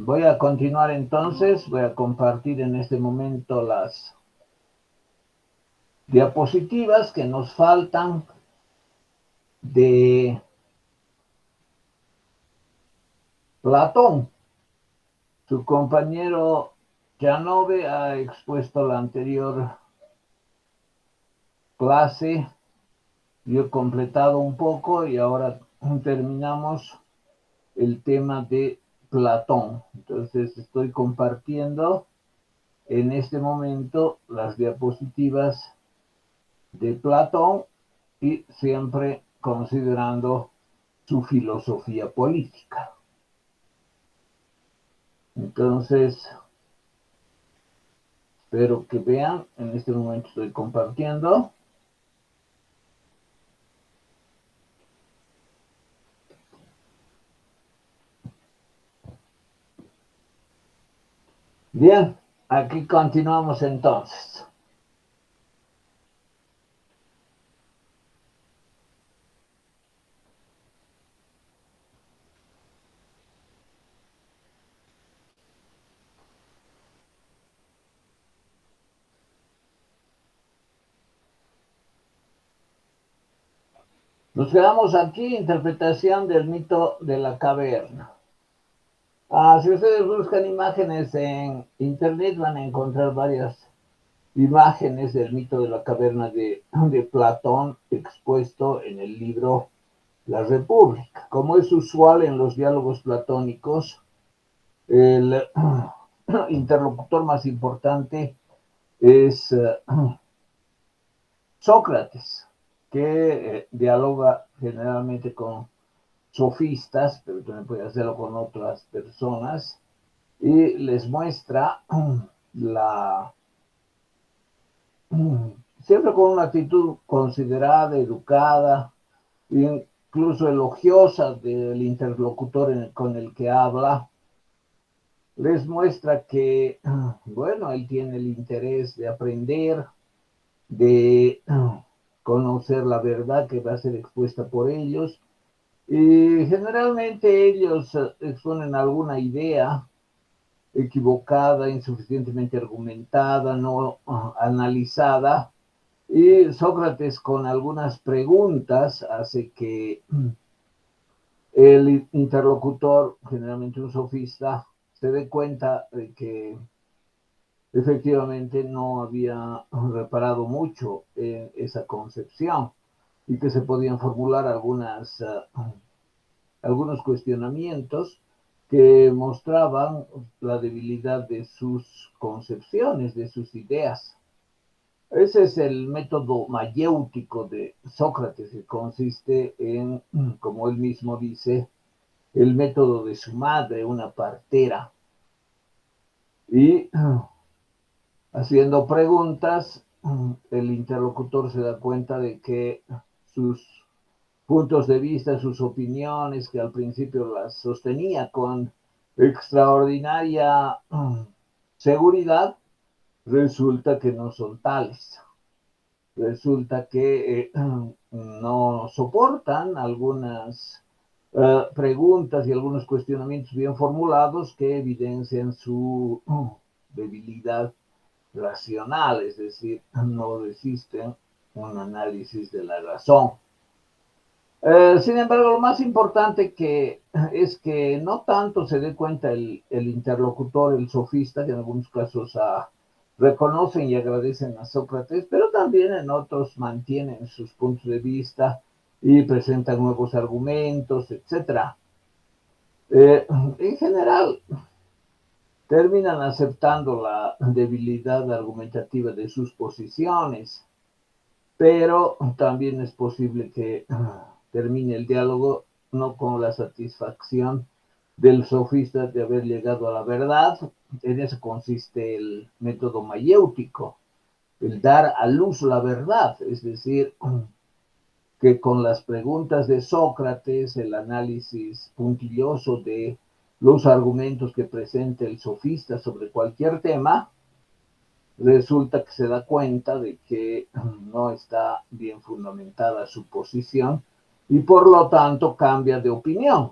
voy a continuar entonces, voy a compartir en este momento las diapositivas que nos faltan de Platón. Su compañero Janove ha expuesto la anterior clase, yo he completado un poco y ahora terminamos el tema de Platón. Entonces estoy compartiendo en este momento las diapositivas de Platón y siempre considerando su filosofía política. Entonces, espero que vean, en este momento estoy compartiendo. Bien, aquí continuamos entonces. Nos quedamos aquí, interpretación del mito de la caverna. Si ustedes buscan imágenes en internet van a encontrar varias imágenes del mito de la caverna de Platón expuesto en el libro La República. Como es usual en los diálogos platónicos, el interlocutor más importante es Sócrates, que dialoga generalmente con sofistas, pero también puede hacerlo con otras personas, y les muestra siempre con una actitud considerada, educada, incluso elogiosa del interlocutor con el que habla, les muestra que, bueno, él tiene el interés de aprender, de conocer la verdad que va a ser expuesta por ellos, y generalmente ellos exponen alguna idea equivocada, insuficientemente argumentada, no analizada, y Sócrates con algunas preguntas hace que el interlocutor, generalmente un sofista, se dé cuenta de que efectivamente no había reparado mucho en esa concepción y que se podían formular algunos cuestionamientos que mostraban la debilidad de sus concepciones, de sus ideas. Ese es el método mayéutico de Sócrates, que consiste en, como él mismo dice, el método de su madre, una partera. Y haciendo preguntas, el interlocutor se da cuenta de que sus puntos de vista, sus opiniones, que al principio las sostenía con extraordinaria seguridad, resulta que no son tales. Resulta que no soportan algunas preguntas y algunos cuestionamientos bien formulados que evidencian su debilidad racional, es decir, no resisten un análisis de la razón. Sin embargo, lo más importante es que no tanto se dé cuenta el interlocutor, el sofista, que en algunos casos reconocen y agradecen a Sócrates, pero también en otros mantienen sus puntos de vista y presentan nuevos argumentos, etc. En general, terminan aceptando la debilidad argumentativa de sus posiciones, pero también es posible que termine el diálogo no con la satisfacción del sofista de haber llegado a la verdad. En eso consiste el método mayéutico, el dar a luz la verdad, es decir, que con las preguntas de Sócrates, el análisis puntilloso de los argumentos que presenta el sofista sobre cualquier tema, resulta que se da cuenta de que no está bien fundamentada su posición y por lo tanto cambia de opinión.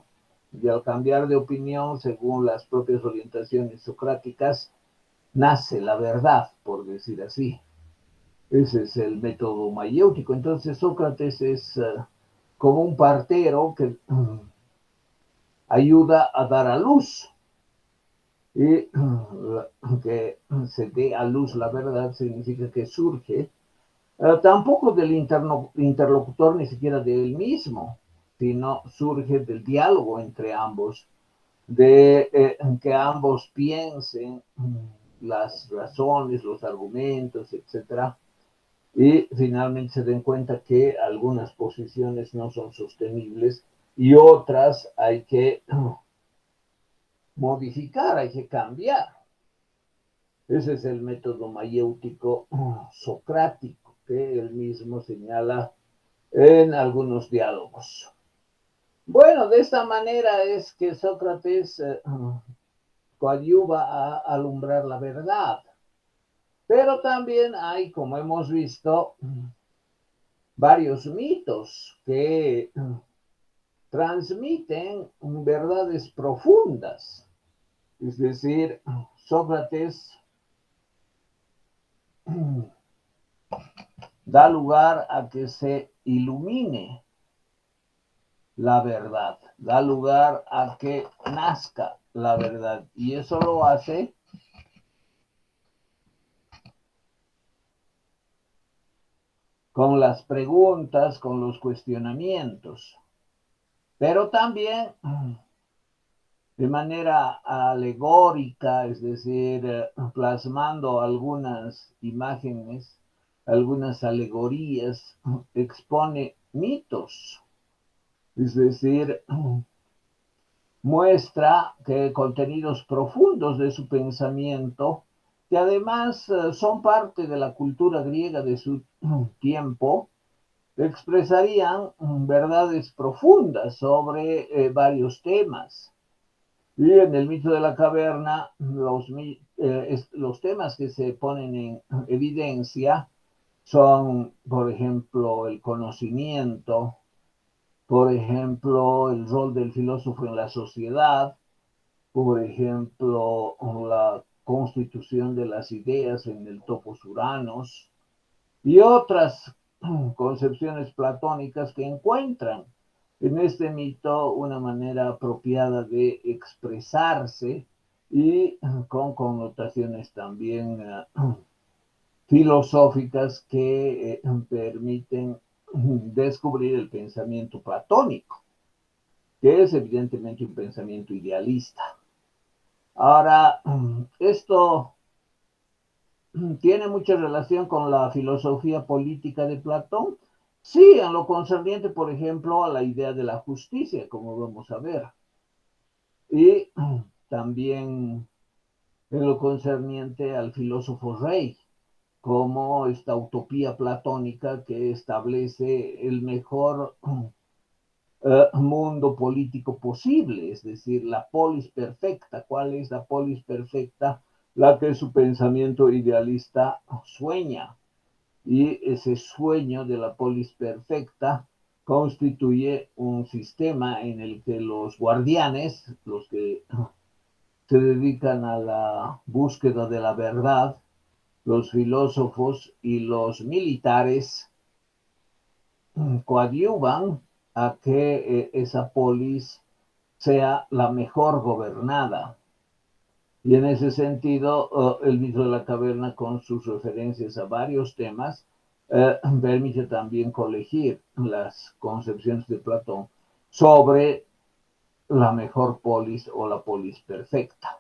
y al cambiar de opinión según las propias orientaciones socráticas, nace la verdad, por decir así. Ese es el método mayéutico. Entonces Sócrates es como un partero que ayuda a dar a luz. Y que se dé a luz la verdad significa que surge tampoco del interlocutor ni siquiera de él mismo, sino surge del diálogo entre ambos, de que ambos piensen las razones, los argumentos, etcétera, y finalmente se den cuenta que algunas posiciones no son sostenibles y otras hay que modificar, hay que cambiar. Ese es el método mayéutico socrático que él mismo señala en algunos diálogos. Bueno, de esta manera es que Sócrates coadyuva a alumbrar la verdad. Pero también hay, como hemos visto, varios mitos que transmiten verdades profundas. Es decir, Sócrates da lugar a que se ilumine la verdad, da lugar a que nazca la verdad. Y eso lo hace con las preguntas, con los cuestionamientos, pero también de manera alegórica, es decir, plasmando algunas imágenes, algunas alegorías, expone mitos, es decir, muestra que contenidos profundos de su pensamiento, que además son parte de la cultura griega de su tiempo, expresarían verdades profundas sobre varios temas. Y en el mito de la caverna, los temas que se ponen en evidencia son, por ejemplo, el conocimiento, por ejemplo, el rol del filósofo en la sociedad, por ejemplo, la constitución de las ideas en el topos uranos y otras concepciones platónicas que encuentran en este mito una manera apropiada de expresarse y con connotaciones también filosóficas que permiten descubrir el pensamiento platónico, que es evidentemente un pensamiento idealista. Ahora, esto tiene mucha relación con la filosofía política de Platón. Sí, en lo concerniente, por ejemplo, a la idea de la justicia, como vamos a ver. Y también en lo concerniente al filósofo rey, como esta utopía platónica que establece el mejor mundo político posible, es decir, la polis perfecta. ¿Cuál es la polis perfecta? La que su pensamiento idealista sueña. Y ese sueño de la polis perfecta constituye un sistema en el que los guardianes, los que se dedican a la búsqueda de la verdad, los filósofos y los militares coadyuvan a que esa polis sea la mejor gobernada. Y en ese sentido, el mito de la caverna, con sus referencias a varios temas, permite también colegir las concepciones de Platón sobre la mejor polis o la polis perfecta.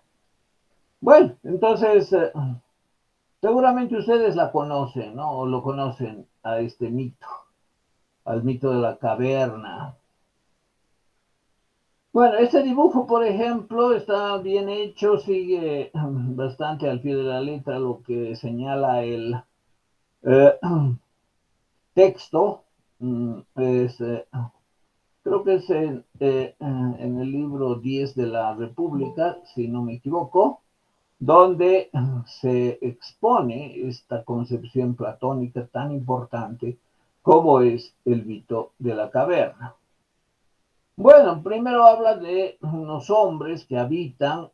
Bueno, entonces, seguramente ustedes la conocen, ¿no? O lo conocen a este mito, al mito de la caverna. Bueno, este dibujo, por ejemplo, está bien hecho, sigue bastante al pie de la letra lo que señala el eh, texto. Es, creo que es en el libro 10 de la República, si no me equivoco, donde se expone esta concepción platónica tan importante como es el mito de la caverna. Bueno, primero habla de unos hombres que habitan,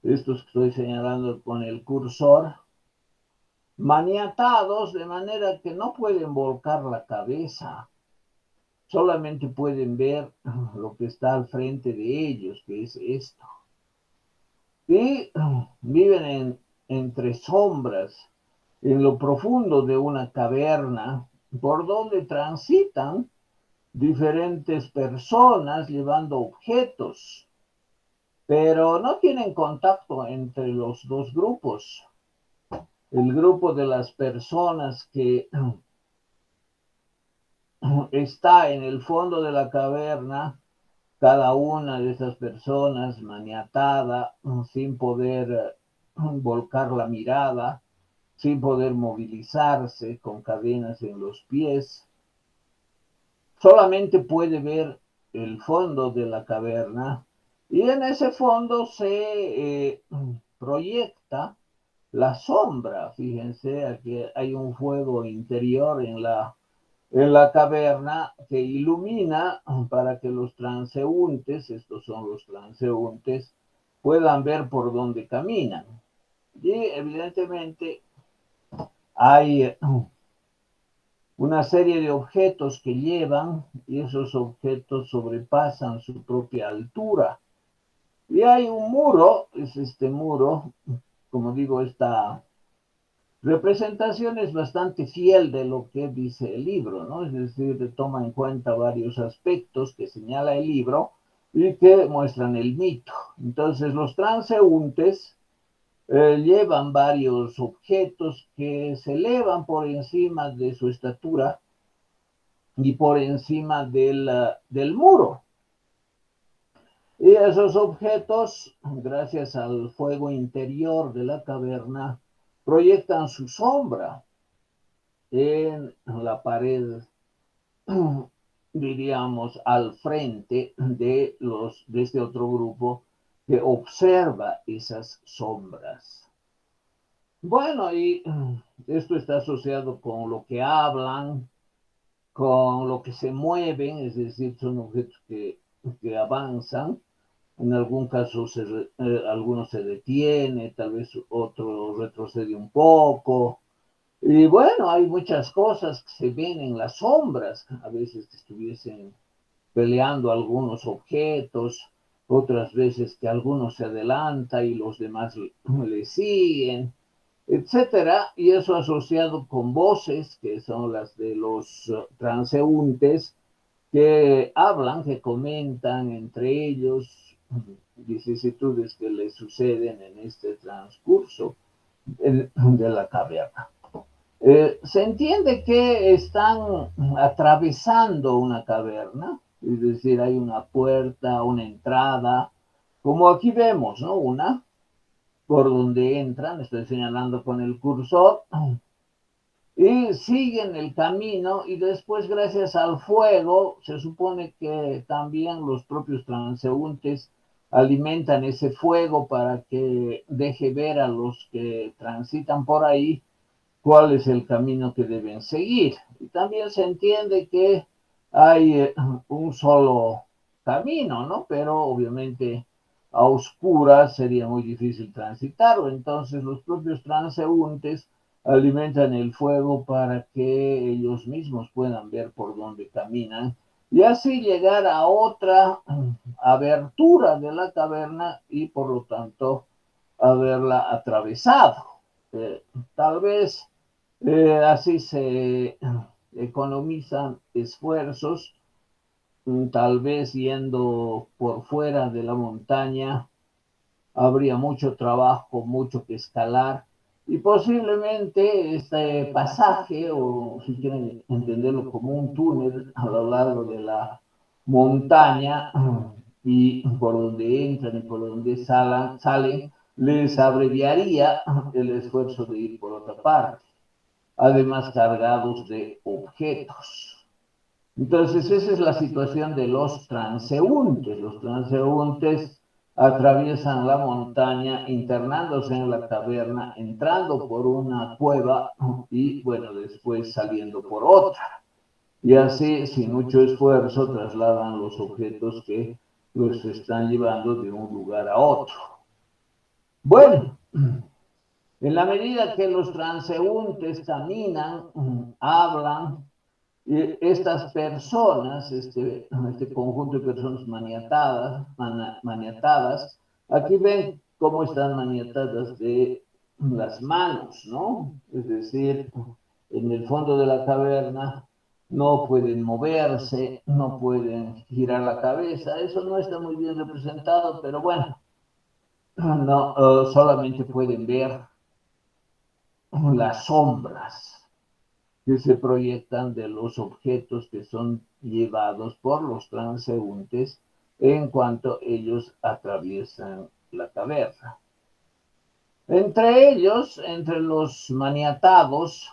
estos que estoy señalando con el cursor, maniatados de manera que no pueden volcar la cabeza, solamente pueden ver lo que está al frente de ellos, que es esto. Y viven entre sombras, en lo profundo de una caverna, por donde transitan diferentes personas llevando objetos, pero no tienen contacto entre los dos grupos. El grupo de las personas que está en el fondo de la caverna, cada una de esas personas maniatada, sin poder volcar la mirada, sin poder movilizarse, con cadenas en los pies, solamente puede ver el fondo de la caverna y en ese fondo se proyecta la sombra. Fíjense, aquí hay un fuego interior en la caverna que ilumina para que los transeúntes, estos son los transeúntes, puedan ver por dónde caminan. Y evidentemente hay una serie de objetos que llevan y esos objetos sobrepasan su propia altura. Y hay un muro, es este muro, como digo, esta representación es bastante fiel de lo que dice el libro, ¿no? Es decir, toma en cuenta varios aspectos que señala el libro y que muestran el mito. Entonces, los transeúntes llevan varios objetos que se elevan por encima de su estatura y por encima del muro. Y esos objetos, gracias al fuego interior de la caverna, proyectan su sombra en la pared, diríamos, al frente de este otro grupo que observa esas sombras. Bueno, y esto está asociado con lo que hablan, con lo que se mueven, es decir, son objetos que avanzan. En algún caso alguno se detiene, tal vez otro retrocede un poco. Y bueno, hay muchas cosas que se ven en las sombras, a veces que estuviesen peleando algunos objetos, otras veces que alguno se adelanta y los demás le siguen, etcétera, y eso asociado con voces que son las de los transeúntes que hablan, que comentan entre ellos vicisitudes que les suceden en este transcurso de la caverna. Se entiende que están atravesando una caverna, es decir, hay una puerta, una entrada, como aquí vemos, ¿no? Una por donde entran, estoy señalando con el cursor, y siguen el camino y después gracias al fuego se supone que también los propios transeúntes alimentan ese fuego para que deje ver a los que transitan por ahí cuál es el camino que deben seguir. Y también se entiende que hay un solo camino, ¿no? Pero obviamente a oscuras sería muy difícil transitarlo. Entonces los propios transeúntes alimentan el fuego para que ellos mismos puedan ver por dónde caminan y así llegar a otra abertura de la caverna y por lo tanto haberla atravesado. Tal vez así se economizan esfuerzos, tal vez yendo por fuera de la montaña habría mucho trabajo, mucho que escalar y posiblemente este pasaje, o si quieren entenderlo como un túnel a lo largo de la montaña y por donde entran y por donde salen, les abreviaría el esfuerzo de ir por otra parte, además cargados de objetos. Entonces, esa es la situación de los transeúntes. Los transeúntes atraviesan la montaña internándose en la caverna, entrando por una cueva y, bueno, después saliendo por otra. y así, sin mucho esfuerzo, trasladan los objetos que los están llevando de un lugar a otro. Bueno, en la medida que los transeúntes caminan, hablan, y estas personas, este conjunto de personas maniatadas, aquí ven cómo están maniatadas de las manos, ¿no? Es decir, en el fondo de la caverna no pueden moverse, no pueden girar la cabeza, eso no está muy bien representado, pero bueno, no, solamente pueden ver las sombras que se proyectan de los objetos que son llevados por los transeúntes en cuanto ellos atraviesan la caverna. Entre ellos, entre los maniatados,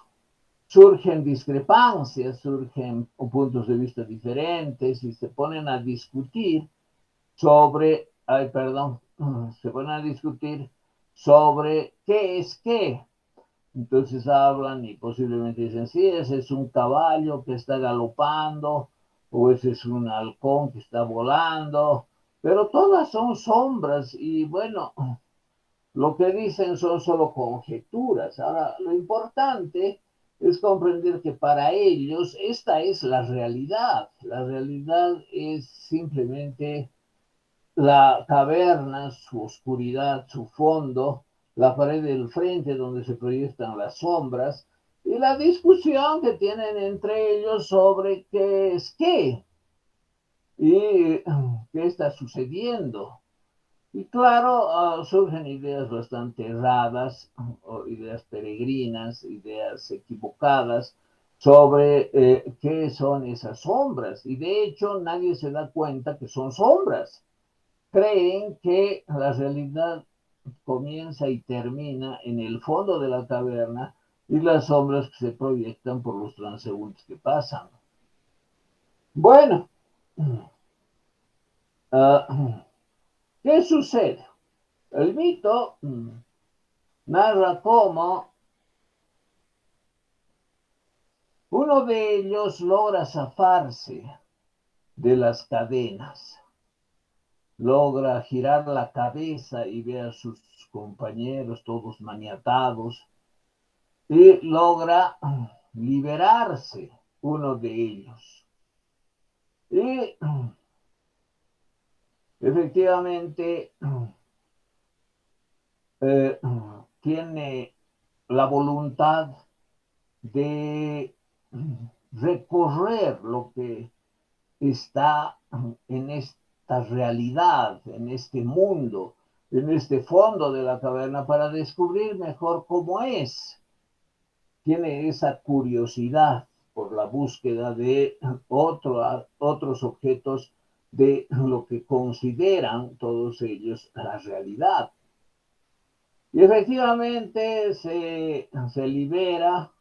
surgen discrepancias, surgen puntos de vista diferentes y se ponen a discutir sobre, se ponen a discutir sobre qué es qué. Entonces hablan y posiblemente dicen, sí, ese es un caballo que está galopando, o ese es un halcón que está volando, pero todas son sombras y bueno, lo que dicen son solo conjeturas. Ahora, lo importante es comprender que para ellos esta es la realidad. La realidad es simplemente la caverna, su oscuridad, su fondo, la pared del frente donde se proyectan las sombras y la discusión que tienen entre ellos sobre qué es qué y qué está sucediendo. Y claro, surgen ideas bastante erradas, o ideas peregrinas, ideas equivocadas sobre qué son esas sombras. Y de hecho nadie se da cuenta que son sombras. Creen que la realidad comienza y termina en el fondo de la caverna y las sombras que se proyectan por los transeúntes que pasan. Bueno, ¿qué sucede? El mito narra cómo uno de ellos logra zafarse de las cadenas, logra girar la cabeza y ve a sus compañeros todos maniatados y logra liberarse uno de ellos. Y efectivamente eh, tiene la voluntad de recorrer lo que está en esta realidad, en este mundo, en este fondo de la caverna para descubrir mejor cómo es. Tiene esa curiosidad por la búsqueda de otros objetos de lo que consideran todos ellos la realidad. Y efectivamente se libera,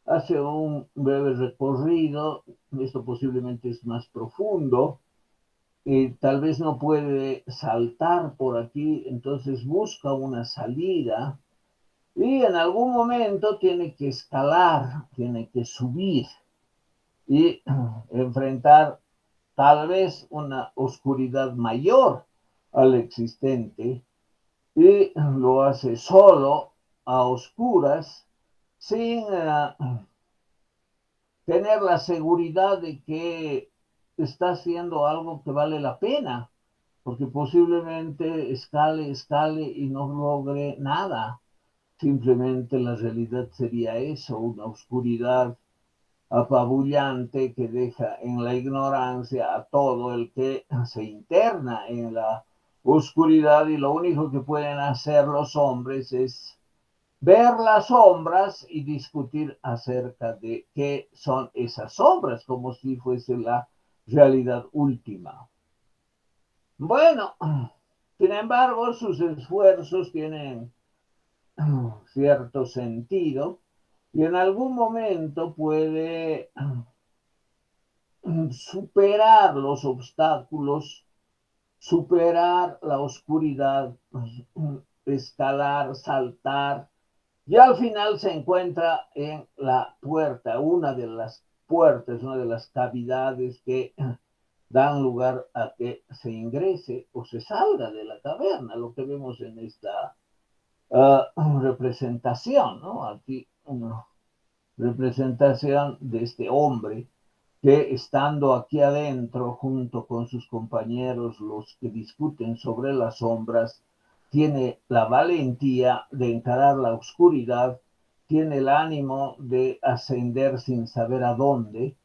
hace un breve recorrido, esto posiblemente es más profundo, y tal vez no puede saltar por aquí, entonces busca una salida y en algún momento tiene que escalar, tiene que subir y enfrentar tal vez una oscuridad mayor al existente y lo hace solo, a oscuras, sin tener la seguridad de que está haciendo algo que vale la pena, porque posiblemente escale y no logre nada. Simplemente la realidad sería eso, una oscuridad apabullante que deja en la ignorancia a todo el que se interna en la oscuridad y lo único que pueden hacer los hombres es ver las sombras y discutir acerca de qué son esas sombras, como si fuese la realidad última. Bueno, sin embargo, sus esfuerzos tienen cierto sentido y en algún momento puede superar los obstáculos, superar la oscuridad, escalar, saltar, y al final se encuentra en la puerta, una de las puertas, una de las cavidades que dan lugar a que se ingrese o se salga de la caverna, lo que vemos en esta representación, ¿no? Aquí una representación de este hombre que estando aquí adentro junto con sus compañeros, los que discuten sobre las sombras, tiene la valentía de encarar la oscuridad, tiene el ánimo de ascender sin saber a dónde,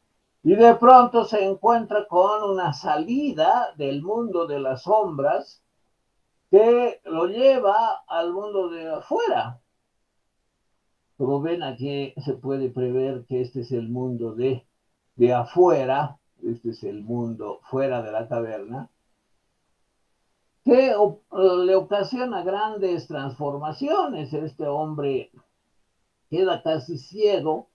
y de pronto se encuentra con una salida del mundo de las sombras que lo lleva al mundo de afuera. Como ven, aquí se puede prever que este es el mundo de afuera, este es el mundo fuera de la caverna, que le ocasiona grandes transformaciones. Este hombre queda casi ciego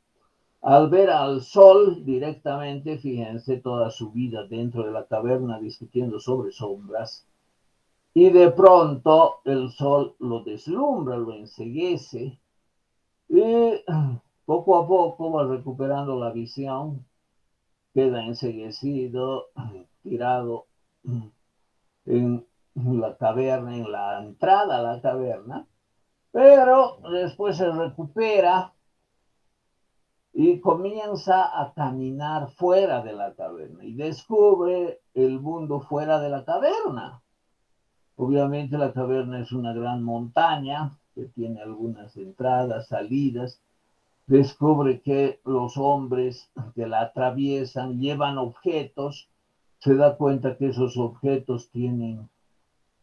al ver al sol directamente, fíjense, toda su vida dentro de la caverna discutiendo sobre sombras, y de pronto el sol lo deslumbra, lo enceguece, y poco a poco va recuperando la visión, queda enceguecido, tirado en la caverna, en la entrada a la caverna, pero después se recupera y comienza a caminar fuera de la caverna y descubre el mundo fuera de la caverna. Obviamente la caverna es una gran montaña que tiene algunas entradas, salidas. Descubre que los hombres que la atraviesan llevan objetos, se da cuenta que esos objetos tienen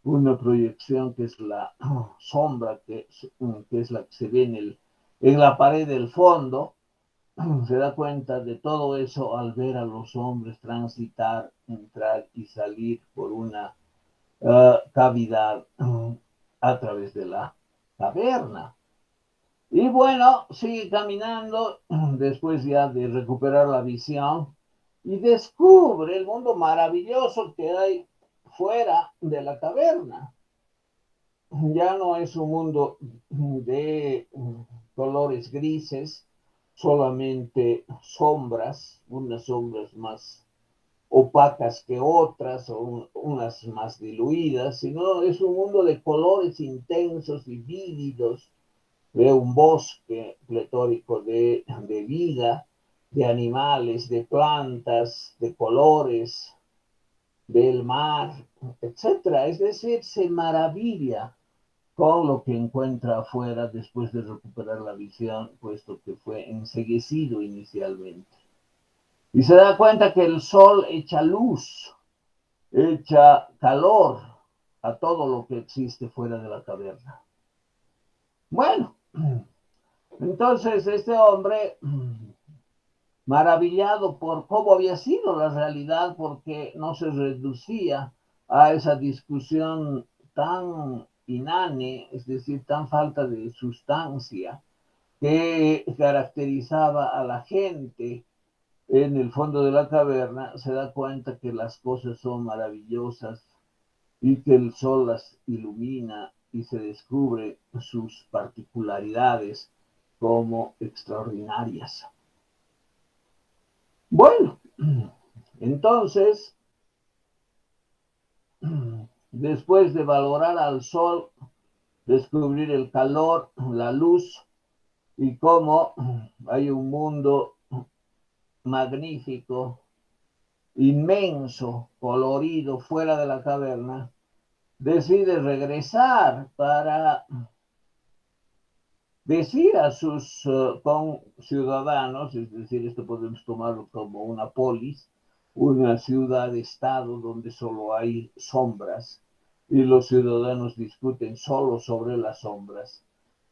una proyección que es la sombra, que es la que se ve en la pared del fondo. Se da cuenta de todo eso al ver a los hombres transitar, entrar y salir por una cavidad a través de la caverna. Y bueno, sigue caminando después ya de recuperar la visión y descubre el mundo maravilloso que hay fuera de la caverna. Ya no es un mundo de colores grises, solamente sombras, unas sombras más opacas que otras, o unas más diluidas, sino es un mundo de colores intensos y vívidos, de un bosque pletórico de vida, de animales, de plantas, de colores, del mar, etcétera. Es decir, se maravilla con lo que encuentra afuera después de recuperar la visión, puesto que fue enceguecido inicialmente. Y se da cuenta que el sol echa luz, echa calor a todo lo que existe fuera de la caverna. Bueno, entonces este hombre, maravillado por cómo había sido la realidad, porque no se reducía a esa discusión tan inane, es decir, tan falta de sustancia, que caracterizaba a la gente en el fondo de la caverna, se da cuenta que las cosas son maravillosas y que el sol las ilumina y se descubre sus particularidades como extraordinarias. Bueno, entonces, después de valorar al sol, descubrir el calor, la luz y cómo hay un mundo magnífico, inmenso, colorido, fuera de la caverna, decide regresar para decir a sus ciudadanos, es decir, esto podemos tomarlo como una polis, una ciudad-estado donde solo hay sombras y los ciudadanos discuten solo sobre las sombras.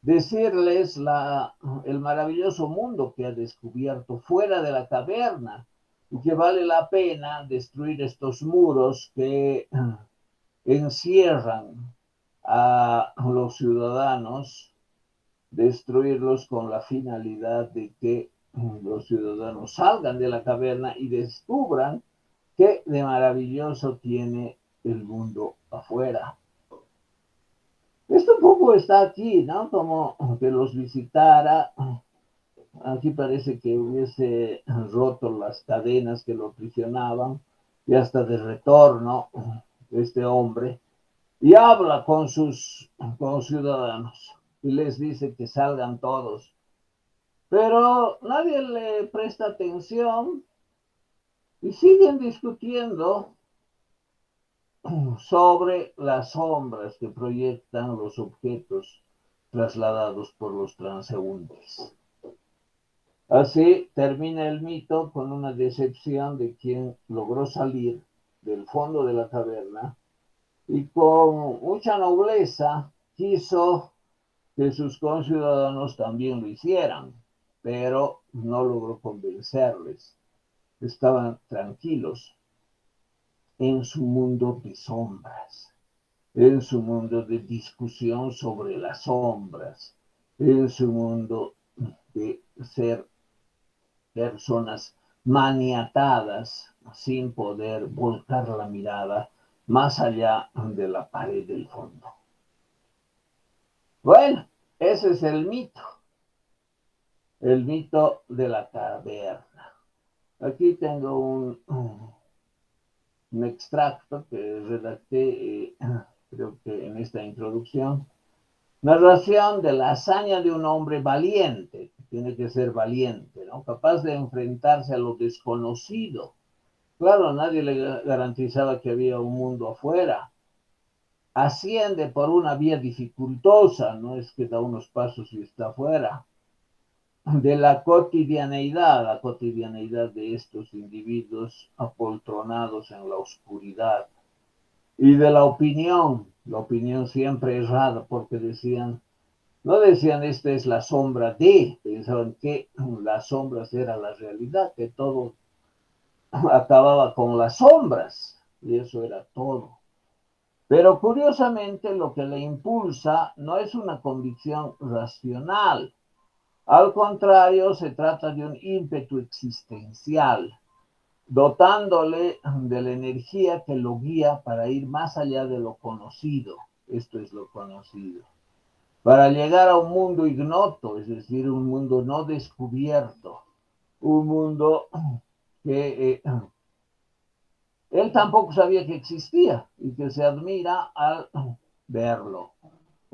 Decirles el maravilloso mundo que ha descubierto fuera de la caverna y que vale la pena destruir estos muros que encierran a los ciudadanos, destruirlos con la finalidad de que los ciudadanos salgan de la caverna y descubran qué de maravilloso tiene el mundo afuera. Esto un poco está aquí, ¿no? Como que los visitara aquí parece que hubiese roto las cadenas que lo aprisionaban y hasta de retorno este hombre y habla con sus ciudadanos y les dice que salgan todos. Pero nadie le presta atención y siguen discutiendo sobre las sombras que proyectan los objetos trasladados por los transeúntes. Así termina el mito con una decepción de quien logró salir del fondo de la caverna y con mucha nobleza quiso que sus conciudadanos también lo hicieran, pero no logró convencerles. Estaban tranquilos en su mundo de sombras, en su mundo de discusión sobre las sombras, en su mundo de ser personas maniatadas sin poder volcar la mirada más allá de la pared del fondo. Bueno, ese es el mito de la caverna. Aquí tengo un extracto que redacté, creo que en esta introducción. Narración de la hazaña de un hombre valiente, tiene que ser valiente, ¿no? Capaz de enfrentarse a lo desconocido. Claro, nadie le garantizaba que había un mundo afuera. Asciende por una vía dificultosa, no es que da unos pasos y está afuera. De la cotidianeidad de estos individuos apoltronados en la oscuridad. Y de la opinión siempre errada, porque no decían esta es la sombra de, pensaban que las sombras era la realidad, que todo acababa con las sombras, y eso era todo. Pero curiosamente lo que le impulsa no es una convicción racional, al contrario, se trata de un ímpetu existencial, dotándole de la energía que lo guía para ir más allá de lo conocido. Esto es lo conocido. Para llegar a un mundo ignoto, es decir, un mundo no descubierto, un mundo que él tampoco sabía que existía y que se admira al verlo.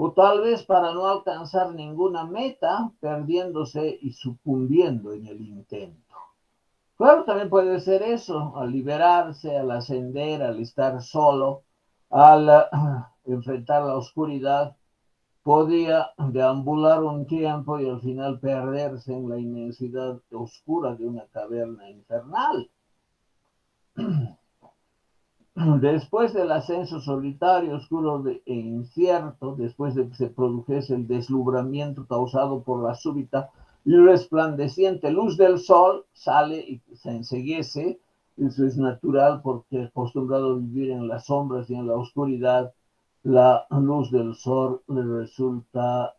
O tal vez para no alcanzar ninguna meta, perdiéndose y sucumbiendo en el intento. Claro, también puede ser eso, al liberarse, al ascender, al estar solo, al enfrentar la oscuridad, podía deambular un tiempo y al final perderse en la inmensidad oscura de una caverna infernal. Después del ascenso solitario, oscuro e incierto, después de que se produjese el deslumbramiento causado por la súbita y resplandeciente luz del sol, sale y se enceguece. Eso es natural porque acostumbrado a vivir en las sombras y en la oscuridad, la luz del sol le resulta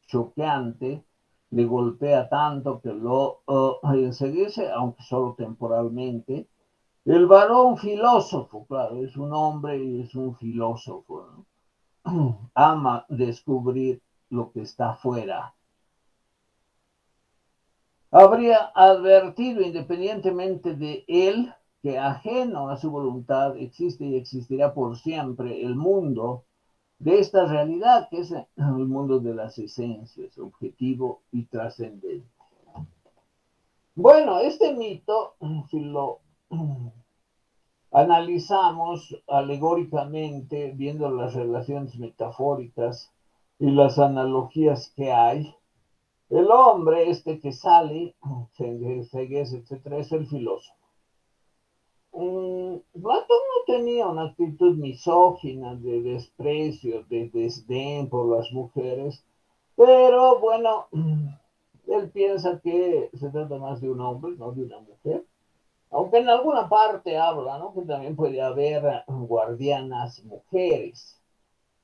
choqueante, le golpea tanto que lo enseguece, aunque solo temporalmente. El varón filósofo, claro, es un hombre y es un filósofo, ¿no? Ama descubrir lo que está afuera. Habría advertido independientemente de él que ajeno a su voluntad existe y existirá por siempre el mundo de esta realidad que es el mundo de las esencias, objetivo y trascendente. Bueno, este mito, si lo analizamos alegóricamente, viendo las relaciones metafóricas y las analogías que hay, el hombre este que sale, Cegués, etcétera, es el filósofo. Platón no tenía una actitud misógina de desprecio, de desdén por las mujeres, pero bueno, él piensa que se trata más de un hombre, no de una mujer. Aunque en alguna parte habla, ¿no? Que también puede haber guardianas mujeres,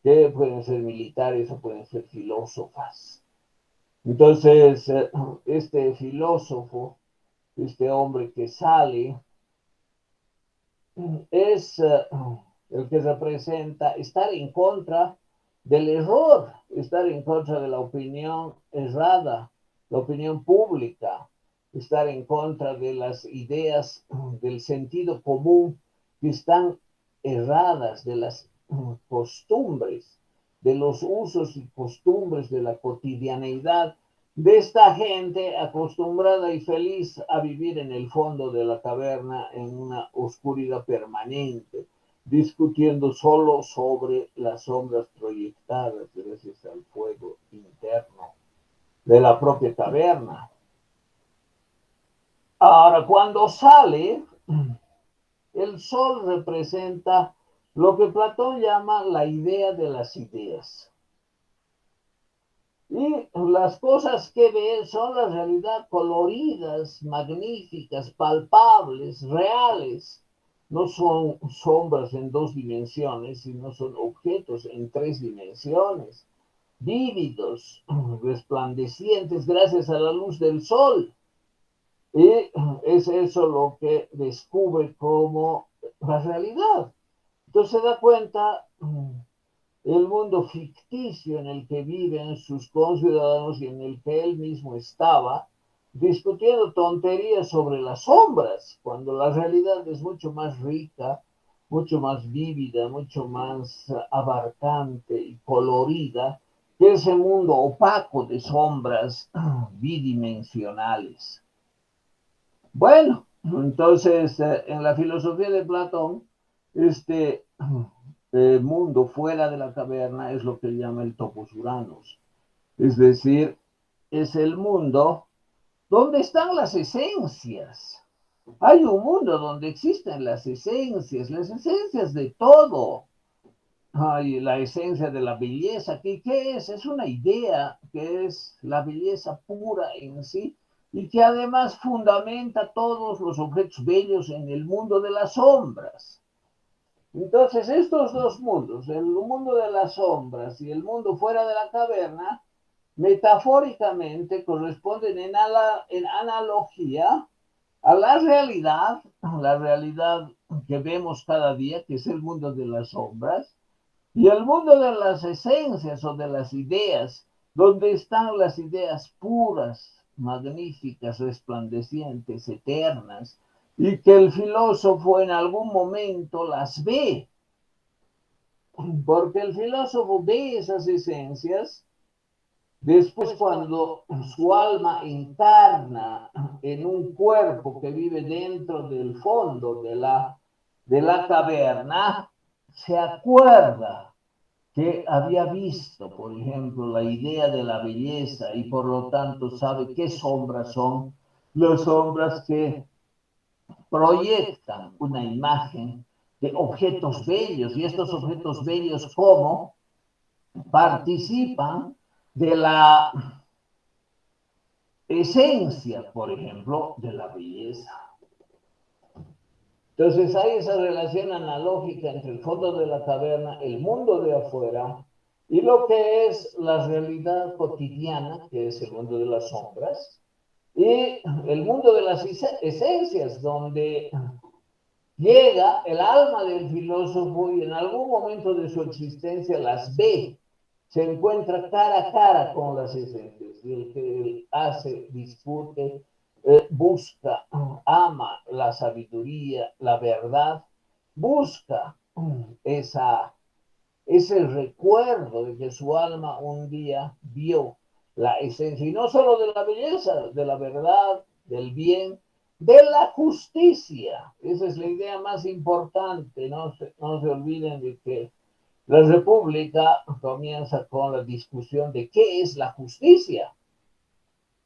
que pueden ser militares o pueden ser filósofas. Entonces, este filósofo, este hombre que sale, es el que representa estar en contra del error, estar en contra de la opinión errada, la opinión pública, estar en contra de las ideas del sentido común que están erradas, de las costumbres, de los usos y costumbres de la cotidianeidad de esta gente acostumbrada y feliz a vivir en el fondo de la caverna en una oscuridad permanente, discutiendo solo sobre las sombras proyectadas gracias al fuego interno de la propia caverna. Ahora, cuando sale, el sol representa lo que Platón llama la idea de las ideas. Y las cosas que ve son la realidad coloridas, magníficas, palpables, reales. No son sombras en dos dimensiones, sino son objetos en tres dimensiones, vívidos, resplandecientes gracias a la luz del sol. Y es eso lo que descubre como la realidad. Entonces se da cuenta el mundo ficticio en el que viven sus conciudadanos y en el que él mismo estaba, discutiendo tonterías sobre las sombras, cuando la realidad es mucho más rica, mucho más vívida, mucho más abarcante y colorida que ese mundo opaco de sombras bidimensionales. Bueno, entonces en la filosofía de Platón, este mundo fuera de la caverna es lo que llama el topos uranos, es decir, es el mundo donde están las esencias. Hay un mundo donde existen las esencias de todo. Hay la esencia de la belleza, ¿qué es? Es una idea que es la belleza pura en sí y que además fundamenta todos los objetos bellos en el mundo de las sombras. Entonces, estos dos mundos, el mundo de las sombras y el mundo fuera de la caverna, metafóricamente corresponden en analogía a la realidad que vemos cada día, que es el mundo de las sombras, y el mundo de las esencias o de las ideas, donde están las ideas puras, magníficas, resplandecientes, eternas, y que el filósofo en algún momento las ve, porque el filósofo ve esas esencias después cuando su alma encarna en un cuerpo que vive dentro del fondo de la caverna, se acuerda que había visto, por ejemplo, la idea de la belleza y por lo tanto sabe qué sombras son las sombras que proyectan una imagen de objetos bellos y estos objetos bellos como participan de la esencia, por ejemplo, de la belleza. Entonces hay esa relación analógica entre el fondo de la caverna, el mundo de afuera, y lo que es la realidad cotidiana, que es el mundo de las sombras, y el mundo de las esencias, donde llega el alma del filósofo y en algún momento de su existencia las ve, se encuentra cara a cara con las esencias, y el que hace, discute, busca, ama la sabiduría, la verdad, busca ese recuerdo de que su alma un día vio la esencia, y no solo de la belleza, de la verdad, del bien, de la justicia. Esa es la idea más importante. No se olviden de que la República comienza con la discusión de qué es la justicia.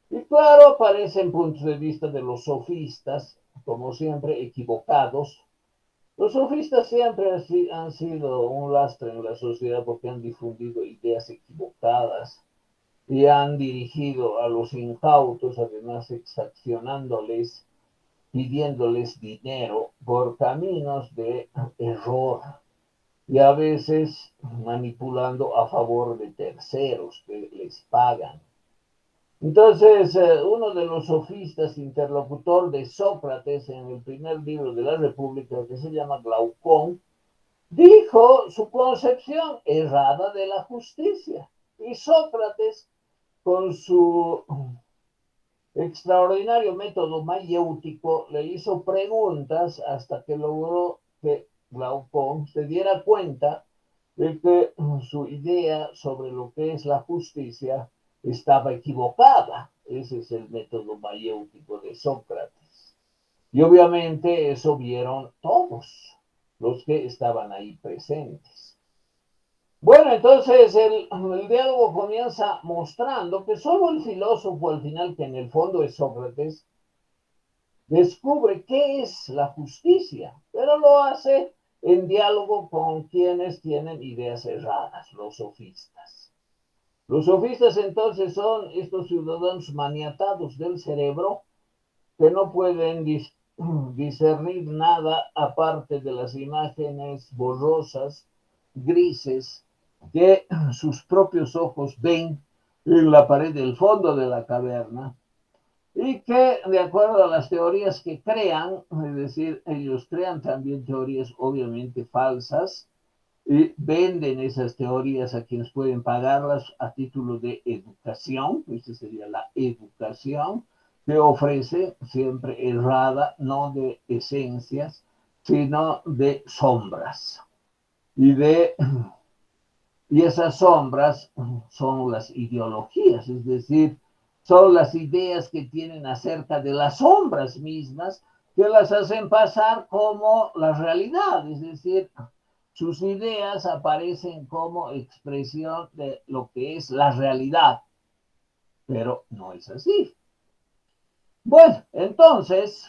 Y claro, aparecen puntos de vista de los sofistas, como siempre, equivocados. Los sofistas siempre han sido un lastre en la sociedad porque han difundido ideas equivocadas y han dirigido a los incautos, además exaccionándoles, pidiéndoles dinero por caminos de error y a veces manipulando a favor de terceros que les pagan. Entonces, uno de los sofistas, interlocutor de Sócrates en el primer libro de la República, que se llama Glaucón, dijo su concepción errada de la justicia. Y Sócrates, con su extraordinario método mayéutico le hizo preguntas hasta que logró que Glaucón se diera cuenta de que su idea sobre lo que es la justicia estaba equivocada. Ese es el método mayéutico de Sócrates. Y obviamente eso vieron todos los que estaban ahí presentes. Bueno, entonces el diálogo comienza mostrando que solo el filósofo al final, que en el fondo es Sócrates, descubre qué es la justicia, pero lo hace en diálogo con quienes tienen ideas erradas, los sofistas. Los sofistas entonces son estos ciudadanos maniatados del cerebro que no pueden discernir nada aparte de las imágenes borrosas, grises, que sus propios ojos ven en la pared del fondo de la caverna y que de acuerdo a las teorías que crean, es decir, ellos crean también teorías obviamente falsas y venden esas teorías a quienes pueden pagarlas a título de educación, esa sería la educación, que ofrece siempre errada, no de esencias, sino de sombras. Y esas sombras son las ideologías, es decir, son las ideas que tienen acerca de las sombras mismas que las hacen pasar como la realidad, es decir, sus ideas aparecen como expresión de lo que es la realidad, pero no es así. Bueno, entonces,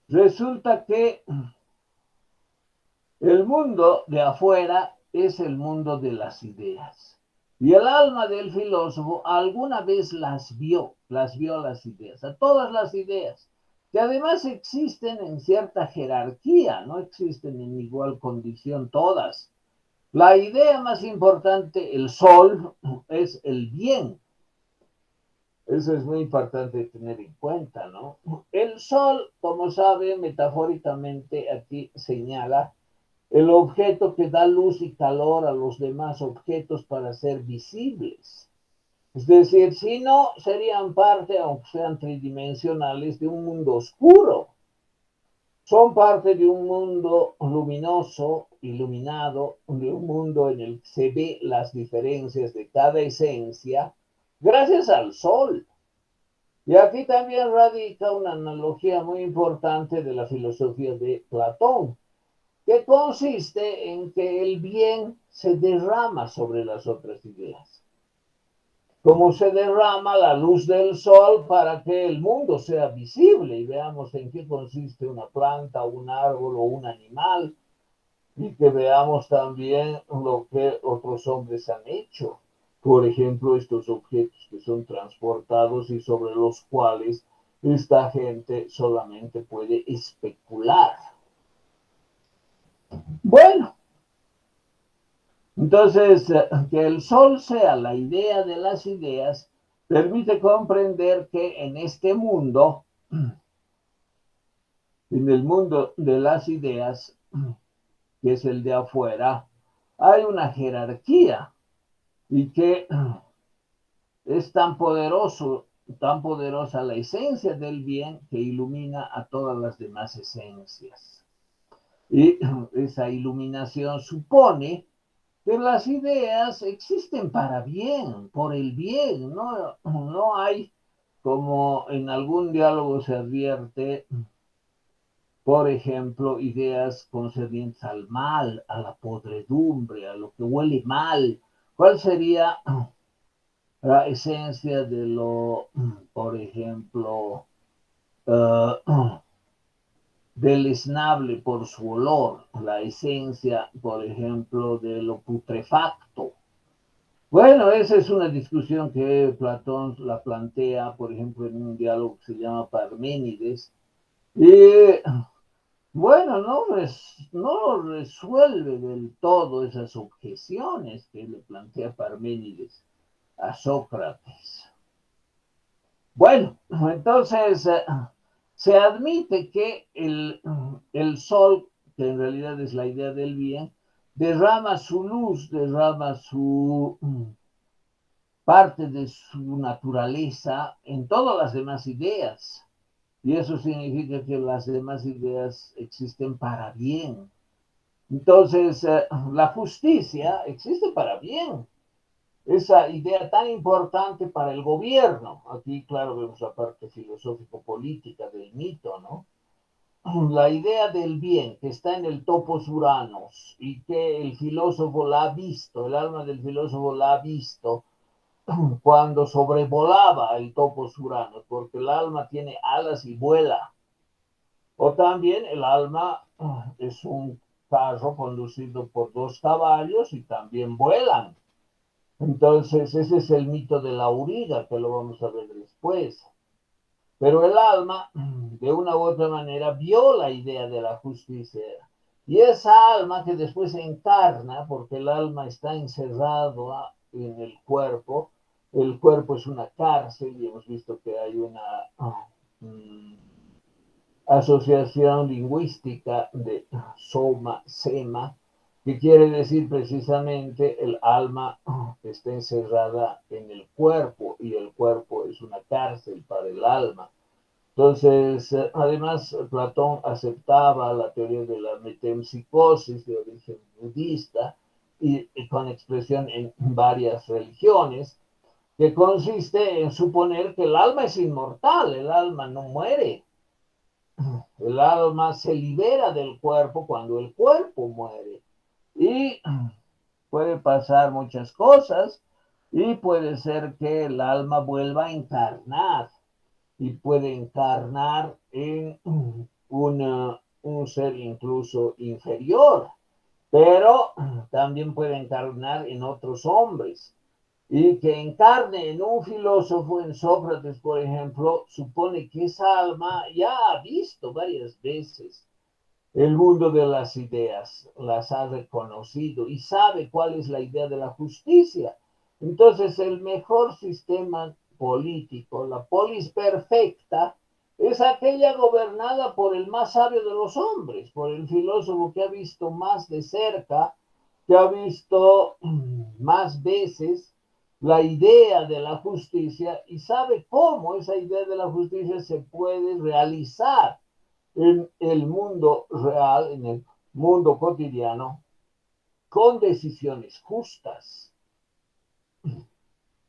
resulta que el mundo de afuera es el mundo de las ideas. Y el alma del filósofo alguna vez las vio las ideas, a todas las ideas, que además existen en cierta jerarquía, no existen en igual condición todas. La idea más importante, el sol, es el bien. Eso es muy importante tener en cuenta, ¿no? El sol, como sabe, metafóricamente aquí señala el objeto que da luz y calor a los demás objetos para ser visibles. Es decir, si no, serían parte, aunque sean tridimensionales, de un mundo oscuro. Son parte de un mundo luminoso, iluminado, de un mundo en el que se ve las diferencias de cada esencia gracias al sol. Y aquí también radica una analogía muy importante de la filosofía de Platón, que consiste en que el bien se derrama sobre las otras ideas. Como se derrama la luz del sol para que el mundo sea visible y veamos en qué consiste una planta, un árbol o un animal, y que veamos también lo que otros hombres han hecho. Por ejemplo, estos objetos que son transportados y sobre los cuales esta gente solamente puede especular. Bueno, entonces, que el sol sea la idea de las ideas permite comprender que en este mundo, en el mundo de las ideas, que es el de afuera, hay una jerarquía y que es tan poderosa la esencia del bien que ilumina a todas las demás esencias. Y esa iluminación supone que las ideas existen para bien, por el bien, no hay, como en algún diálogo se advierte, por ejemplo, ideas concernientes al mal, a la podredumbre, a lo que huele mal. ¿Cuál sería la esencia de lo, por ejemplo, uh, deleznable por su olor? La esencia, por ejemplo, de lo putrefacto. Bueno, esa es una discusión que Platón la plantea, por ejemplo, en un diálogo que se llama Parménides, y bueno, no resuelve del todo esas objeciones que le plantea Parménides a Sócrates. Bueno, entonces se admite que el sol, que en realidad es la idea del bien, derrama su luz, derrama su parte de su naturaleza en todas las demás ideas. Y eso significa que las demás ideas existen para bien. Entonces, la justicia existe para bien. Esa idea tan importante para el gobierno. Aquí, claro, vemos la parte filosófico-política del mito, ¿no? La idea del bien que está en el topos Uranos y que el filósofo la ha visto, el alma del filósofo la ha visto cuando sobrevolaba el topos Uranos, porque el alma tiene alas y vuela. O también el alma es un carro conducido por dos caballos y también vuelan. Entonces, ese es el mito de la auriga, que lo vamos a ver después. Pero el alma, de una u otra manera, vio la idea de la justicia. Y esa alma que después encarna, porque el alma está encerrado en el cuerpo es una cárcel y hemos visto que hay una asociación lingüística de soma, sema, que quiere decir precisamente el alma está encerrada en el cuerpo y el cuerpo es una cárcel para el alma. Entonces, además, Platón aceptaba la teoría de la metempsicosis de origen budista y con expresión en varias religiones, que consiste en suponer que el alma es inmortal, el alma no muere, el alma se libera del cuerpo cuando el cuerpo muere. Y puede pasar muchas cosas y puede ser que el alma vuelva a encarnar y puede encarnar en un ser incluso inferior, pero también puede encarnar en otros hombres. Y que encarne en un filósofo, en Sócrates, por ejemplo, supone que esa alma ya ha visto varias veces el mundo de las ideas, las ha reconocido y sabe cuál es la idea de la justicia. Entonces, el mejor sistema político, la polis perfecta, es aquella gobernada por el más sabio de los hombres, por el filósofo que ha visto más de cerca, que ha visto más veces la idea de la justicia y sabe cómo esa idea de la justicia se puede realizar en el mundo real, en el mundo cotidiano, con decisiones justas.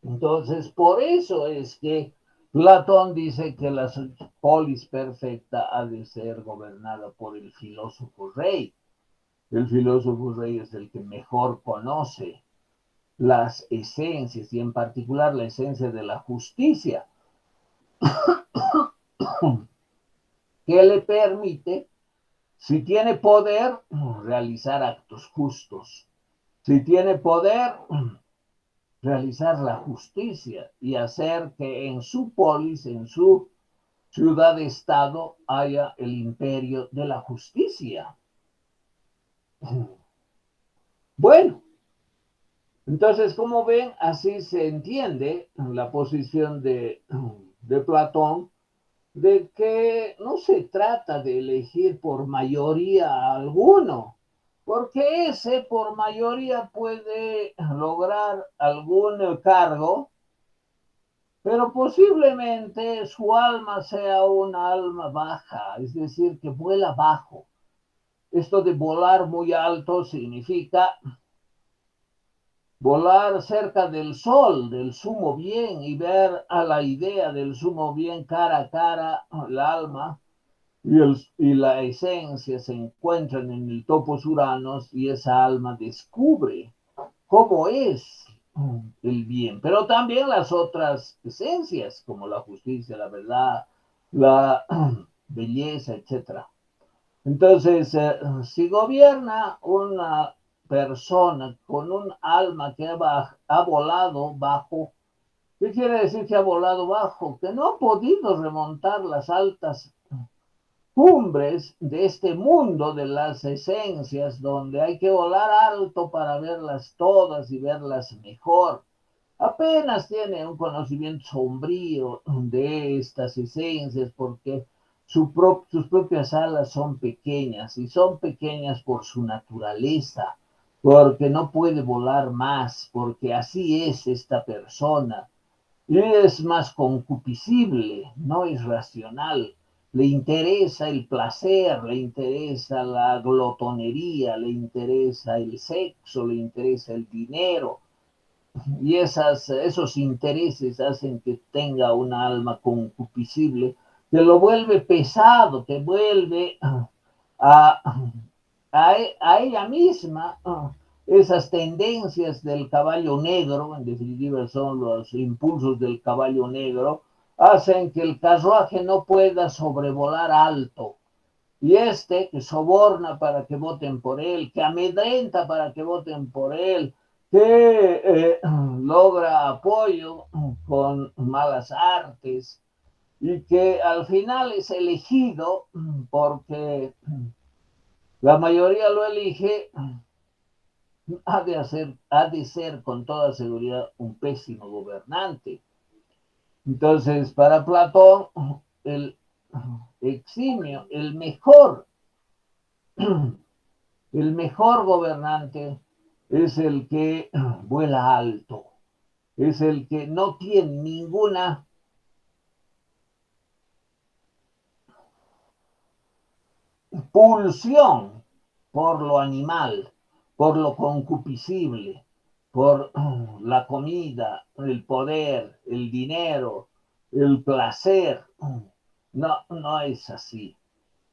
Entonces, por eso es que Platón dice que la polis perfecta ha de ser gobernada por el filósofo rey. El filósofo rey es el que mejor conoce las esencias y en particular la esencia de la justicia, que le permite, si tiene poder, realizar actos justos. Si tiene poder, realizar la justicia y hacer que en su polis, en su ciudad-estado, haya el imperio de la justicia. Bueno, entonces, como ven, así se entiende la posición de Platón, de que no se trata de elegir por mayoría a alguno, porque ese por mayoría puede lograr algún cargo, pero posiblemente su alma sea una alma baja, es decir, que vuela bajo. Esto de volar muy alto significa volar cerca del sol, del sumo bien, y ver a la idea del sumo bien cara a cara, el alma y la esencia se encuentran en el topos Uranos y esa alma descubre cómo es el bien, pero también las otras esencias como la justicia, la verdad, la belleza, etcétera. Entonces, si gobierna una persona con un alma que ha volado bajo, ¿qué quiere decir que ha volado bajo? Que no ha podido remontar las altas cumbres de este mundo de las esencias, donde hay que volar alto para verlas todas y verlas mejor. Apenas tiene un conocimiento sombrío de estas esencias porque sus propias alas son pequeñas y son pequeñas por su naturaleza. porque no puede volar más, porque así es esta persona. Y es más concupiscible, no es racional. Le interesa el placer, le interesa la glotonería, le interesa el sexo, le interesa el dinero. Y esos intereses hacen que tenga una alma concupiscible, que lo vuelve pesado, que vuelve a, a ella misma. Esas tendencias del caballo negro, en definitiva son los impulsos del caballo negro, hacen que el carruaje no pueda sobrevolar alto. Y que soborna para que voten por él, que amedrenta para que voten por él, que logra apoyo con malas artes y que al final es elegido porque la mayoría lo elige, ha de ser con toda seguridad un pésimo gobernante. Entonces, para Platón, el eximio, el mejor gobernante es el que vuela alto, es el que no tiene ninguna pulsión por lo animal, por lo concupiscible, por la comida, el poder, el dinero, el placer. No, no es así.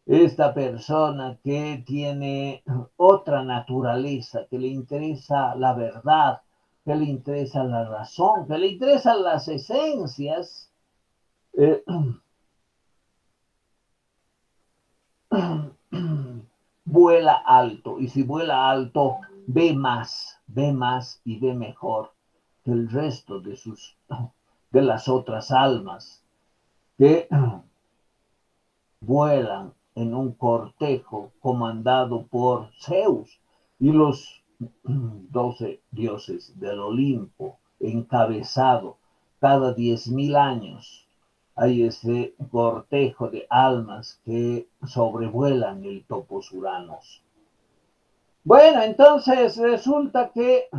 Esta persona que tiene otra naturaleza, que le interesa la verdad, que le interesa la razón, que le interesan las esencias, eh, vuela alto. Y si vuela alto, ve más y ve mejor que el resto de las otras almas que vuelan en un cortejo comandado por Zeus y los 12 dioses del Olimpo, encabezado cada 10.000 años. Hay ese cortejo de almas que sobrevuelan el topos Uranos. Bueno, entonces resulta que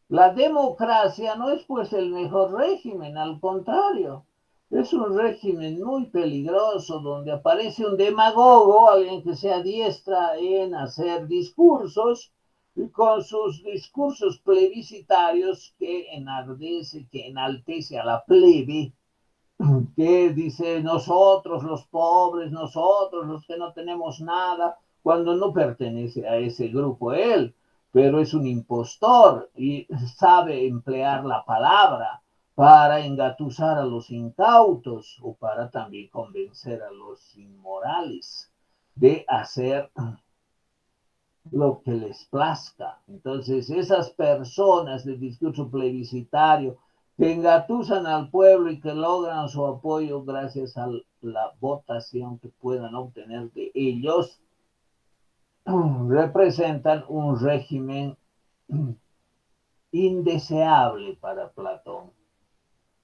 la democracia no es pues el mejor régimen, al contrario, es un régimen muy peligroso donde aparece un demagogo, alguien que se adiestra en hacer discursos y con sus discursos plebiscitarios que enardece, que enaltece a la plebe, que dice nosotros los pobres, nosotros los que no tenemos nada, cuando no pertenece a ese grupo él, pero es un impostor y sabe emplear la palabra para engatusar a los incautos o para también convencer a los inmorales de hacer lo que les plazca. Entonces, esas personas de discurso plebiscitario que engatusan al pueblo y que logran su apoyo gracias a la votación que puedan obtener de ellos, representan un régimen indeseable para Platón.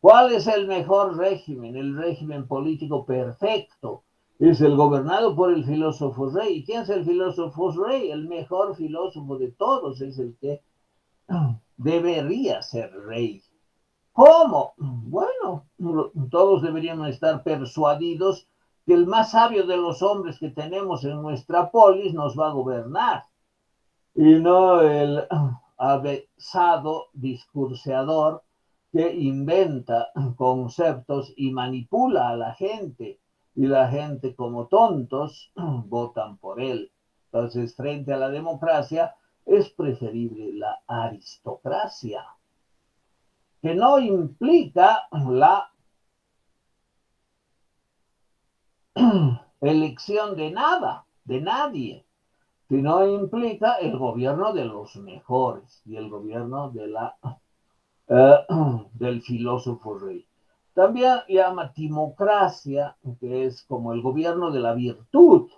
¿Cuál es el mejor régimen? El régimen político perfecto. Es el gobernado por el filósofo rey. ¿Y quién es el filósofo rey? El mejor filósofo de todos es el que debería ser rey. ¿Cómo? Bueno, todos deberíamos estar persuadidos que el más sabio de los hombres que tenemos en nuestra polis nos va a gobernar y no el avesado discurseador que inventa conceptos y manipula a la gente y la gente como tontos votan por él. Entonces, frente a la democracia es preferible la aristocracia, que no implica la elección de nada, de nadie, sino implica el gobierno de los mejores y el gobierno de del filósofo rey. También llama timocracia, que es como el gobierno de la virtud,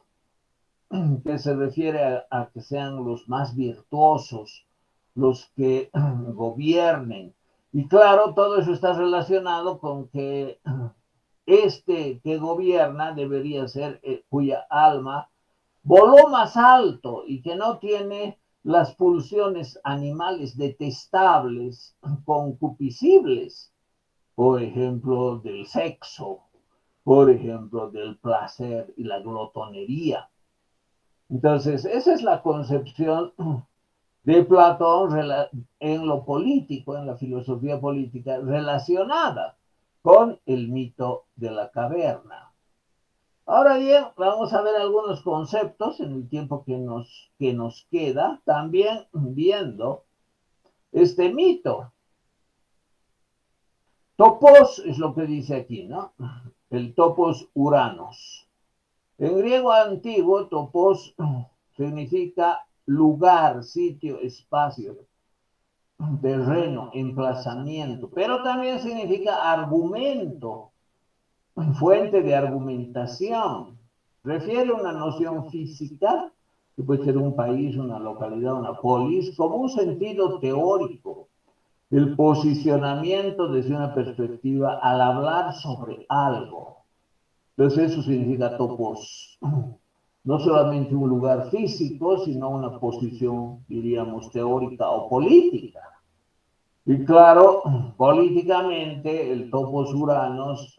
que se refiere a que sean los más virtuosos los que gobiernen. Y claro, todo eso está relacionado con que que gobierna debería ser cuya alma voló más alto y que no tiene las pulsiones animales detestables, concupiscibles, por ejemplo, del sexo, por ejemplo, del placer y la glotonería. Entonces, esa es la concepción de Platón en lo político, en la filosofía política, relacionada con el mito de la caverna. Ahora bien, vamos a ver algunos conceptos en el tiempo que nos queda, también viendo este mito. Topos es lo que dice aquí, ¿no? El topos Uranos. En griego antiguo, topos significa lugar, sitio, espacio, terreno, emplazamiento, pero también significa argumento, fuente de argumentación. Refiere a una noción física, que puede ser un país, una localidad, una polis, como un sentido teórico, el posicionamiento desde una perspectiva al hablar sobre algo. Entonces eso significa topos. No solamente un lugar físico, sino una posición, diríamos, teórica o política. Y claro, políticamente el topos Uranos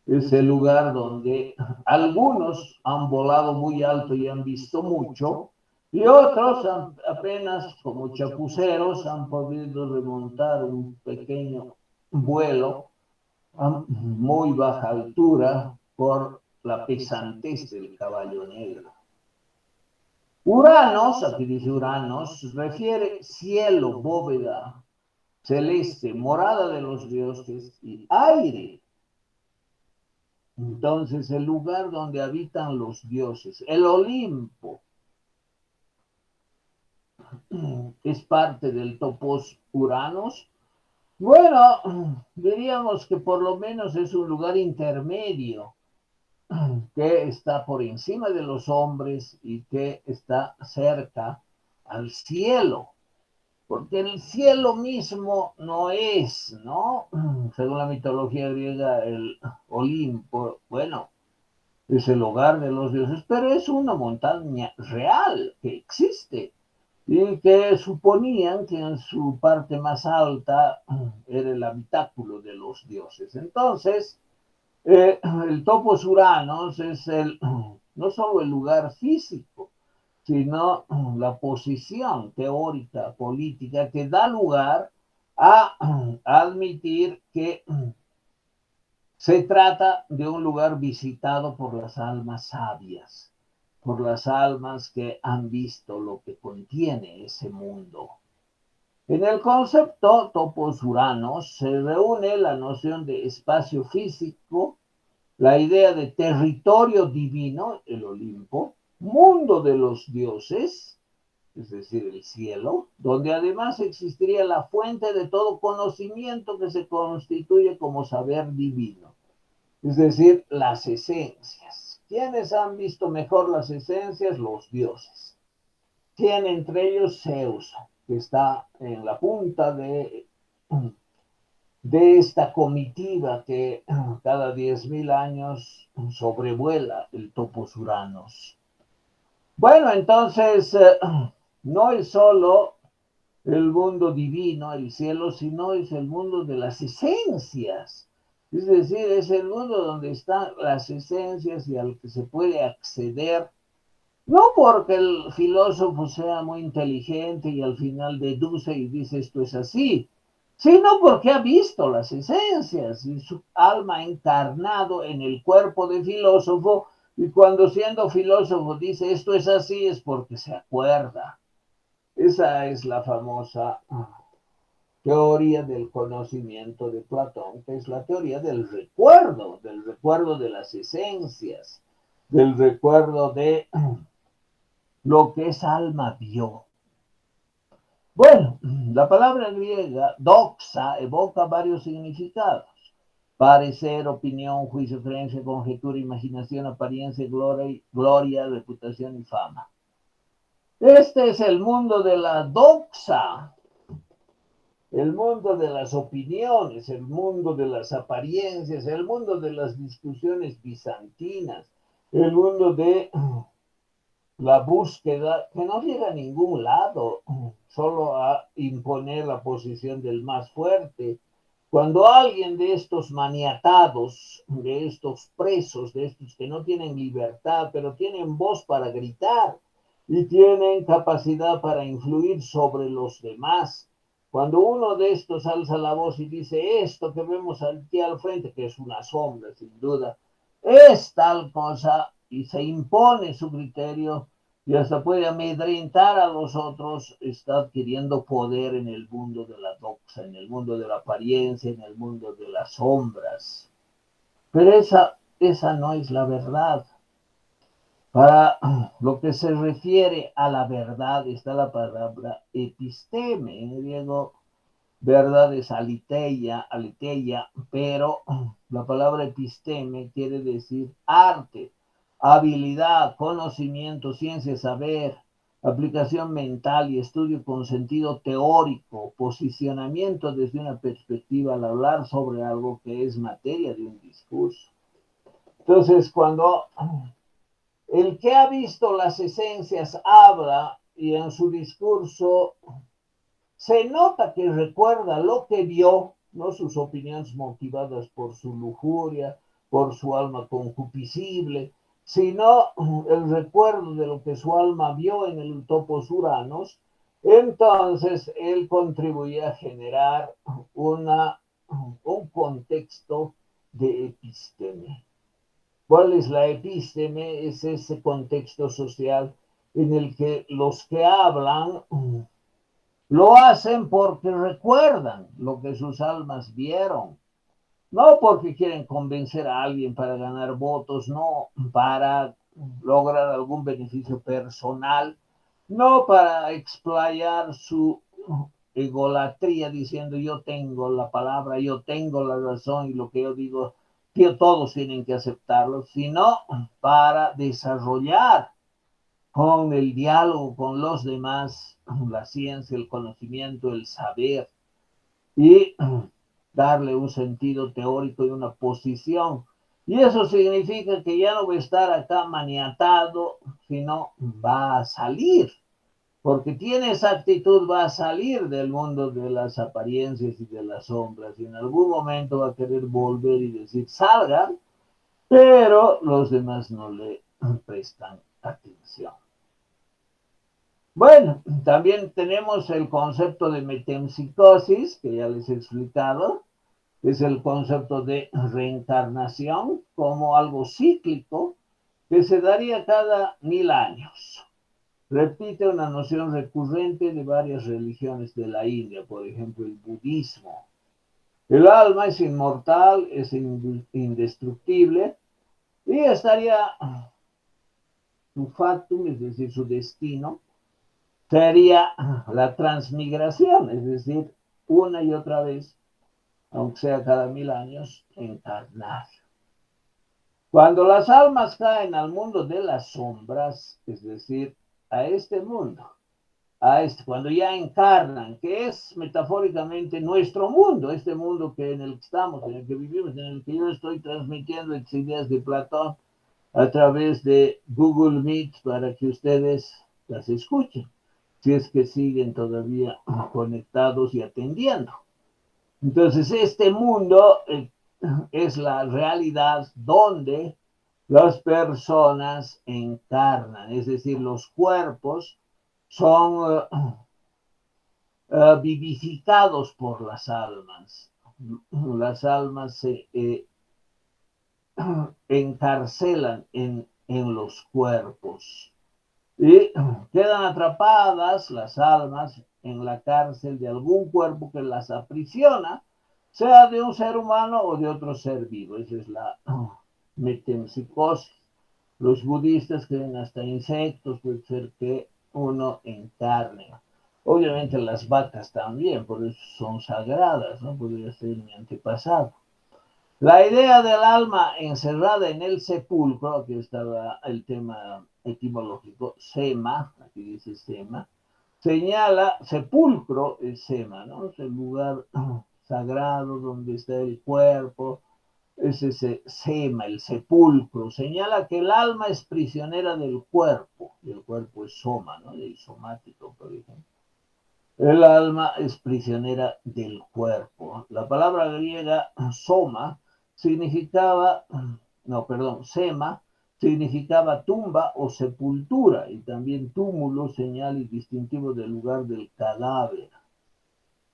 es el lugar donde algunos han volado muy alto y han visto mucho, y otros apenas como chapuceros han podido remontar un pequeño vuelo a muy baja altura por la pesantez del caballo negro. Uranos, aquí dice Uranos, refiere cielo, bóveda, celeste, morada de los dioses y aire. Entonces, el lugar donde habitan los dioses, el Olimpo, es parte del topos Uranos. Bueno, diríamos que por lo menos es un lugar intermedio que está por encima de los hombres y que está cerca al cielo, porque el cielo mismo no es, ¿no? Según la mitología griega, el Olimpo, bueno, es el hogar de los dioses, pero es una montaña real que existe y que suponían que en su parte más alta era el habitáculo de los dioses. Entonces, el topos Uranos es no solo el lugar físico, sino la posición teórica, política, que da lugar a admitir que se trata de un lugar visitado por las almas sabias, por las almas que han visto lo que contiene ese mundo. En el concepto topos Uranos se reúne la noción de espacio físico, la idea de territorio divino, el Olimpo, mundo de los dioses, es decir, el cielo, donde además existiría la fuente de todo conocimiento que se constituye como saber divino, es decir, las esencias. ¿Quiénes han visto mejor las esencias? Los dioses. ¿Quién entre ellos? Zeus, que está en la punta de esta comitiva que cada 10.000 años sobrevuela el topos Uranos. Bueno, entonces no es solo el mundo divino, el cielo, sino es el mundo de las esencias. Es decir, es el mundo donde están las esencias y al que se puede acceder, no porque el filósofo sea muy inteligente y al final deduce y dice esto es así, sino porque ha visto las esencias y su alma ha encarnado en el cuerpo de filósofo, y cuando siendo filósofo dice esto es así es porque se acuerda. Esa es la famosa teoría del conocimiento de Platón, que es la teoría del recuerdo de las esencias, del recuerdo de lo que esa alma vio. Bueno, la palabra griega doxa evoca varios significados: parecer, opinión, juicio, creencia, conjetura, imaginación, apariencia, gloria, reputación y fama. Este es el mundo de la doxa, el mundo de las opiniones, el mundo de las apariencias, el mundo de las discusiones bizantinas, el mundo de la búsqueda que no llega a ningún lado, solo a imponer la posición del más fuerte. Cuando alguien de estos maniatados, de estos presos, de estos que no tienen libertad, pero tienen voz para gritar y tienen capacidad para influir sobre los demás, cuando uno de estos alza la voz y dice esto que vemos aquí al frente, que es una sombra sin duda, es tal cosa y se impone su criterio y hasta puede amedrentar a los otros, está adquiriendo poder en el mundo de la doxa, en el mundo de la apariencia, en el mundo de las sombras. Pero esa no es la verdad. Para lo que se refiere a la verdad está la palabra episteme, en griego verdad es aletheia, pero la palabra episteme quiere decir arte, habilidad, conocimiento, ciencia, saber, aplicación mental y estudio con sentido teórico, posicionamiento desde una perspectiva al hablar sobre algo que es materia de un discurso. Entonces, cuando el que ha visto las esencias habla y en su discurso se nota que recuerda lo que vio, no sus opiniones motivadas por su lujuria, por su alma concupiscible, sino el recuerdo de lo que su alma vio en el topos uranos. Entonces él contribuye a generar un contexto de episteme. ¿Cuál es la episteme? Es ese contexto social en el que los que hablan lo hacen porque recuerdan lo que sus almas vieron, no porque quieren convencer a alguien para ganar votos, no para lograr algún beneficio personal, no para explayar su egolatría diciendo yo tengo la palabra, yo tengo la razón y lo que yo digo, que todos tienen que aceptarlo, sino para desarrollar con el diálogo con los demás, la ciencia, el conocimiento, el saber y darle un sentido teórico y una posición. Y eso significa que ya no va a estar acá maniatado, sino va a salir, porque tiene esa actitud, va a salir del mundo de las apariencias y de las sombras, y en algún momento va a querer volver y decir, salgan, pero los demás no le prestan atención. Bueno, también tenemos el concepto de metempsicosis, que ya les he explicado, es el concepto de reencarnación como algo cíclico que se daría cada 1000 años. Repite una noción recurrente de varias religiones de la India, por ejemplo el budismo. El alma es inmortal, es indestructible y estaría su fatum, es decir, su destino, sería la transmigración, es decir, una y otra vez, aunque sea cada 1000 años, encarnar. Cuando las almas caen al mundo de las sombras, es decir, a este mundo, cuando ya encarnan, que es metafóricamente nuestro mundo, este mundo que en el que estamos, en el que vivimos, en el que yo estoy transmitiendo estas ideas de Platón a través de Google Meet para que ustedes las escuchen, si es que siguen todavía conectados y atendiendo. Entonces, este mundo es la realidad donde las personas encarnan, es decir, los cuerpos son vivificados por las almas. Las almas se encarcelan en los cuerpos y quedan atrapadas las almas en la cárcel de algún cuerpo que las aprisiona, sea de un ser humano o de otro ser vivo. Esa es la metempsicosis. Los budistas creen hasta insectos, puede ser que uno encarne. Obviamente las vacas también, por eso son sagradas, ¿no? Podría ser mi antepasado. La idea del alma encerrada en el sepulcro, aquí estaba el tema etimológico, sema, aquí dice sema, señala, sepulcro es sema, ¿no? Es el lugar sagrado donde está el cuerpo, es ese sema, el sepulcro, señala que el alma es prisionera del cuerpo, y el cuerpo es soma, ¿no? El somático, por ejemplo. El alma es prisionera del cuerpo. La palabra griega soma significaba, no, perdón, sema significaba tumba o sepultura, y también túmulo, señal y distintivo del lugar del cadáver.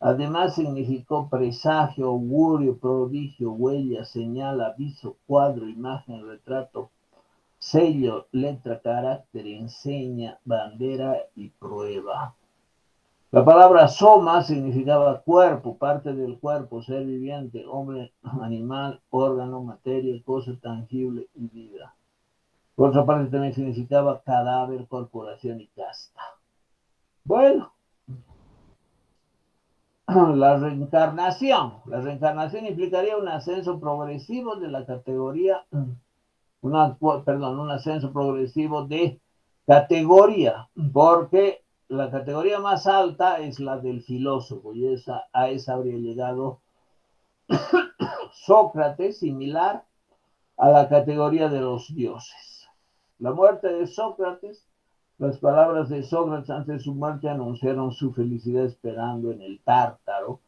Además significó presagio, augurio, prodigio, huella, señal, aviso, cuadro, imagen, retrato, sello, letra, carácter, enseña, bandera y prueba. La palabra soma significaba cuerpo, parte del cuerpo, ser viviente, hombre, animal, órgano, materia, cosa tangible y vida. Por otra parte también significaba cadáver, corporación y casta. Bueno, La reencarnación implicaría un ascenso progresivo de la categoría, un ascenso progresivo de categoría, porque la categoría más alta es la del filósofo, y a esa habría llegado Sócrates, similar a la categoría de los dioses. La muerte de Sócrates, las palabras de Sócrates antes de su muerte anunciaron su felicidad esperando en el Tártaro,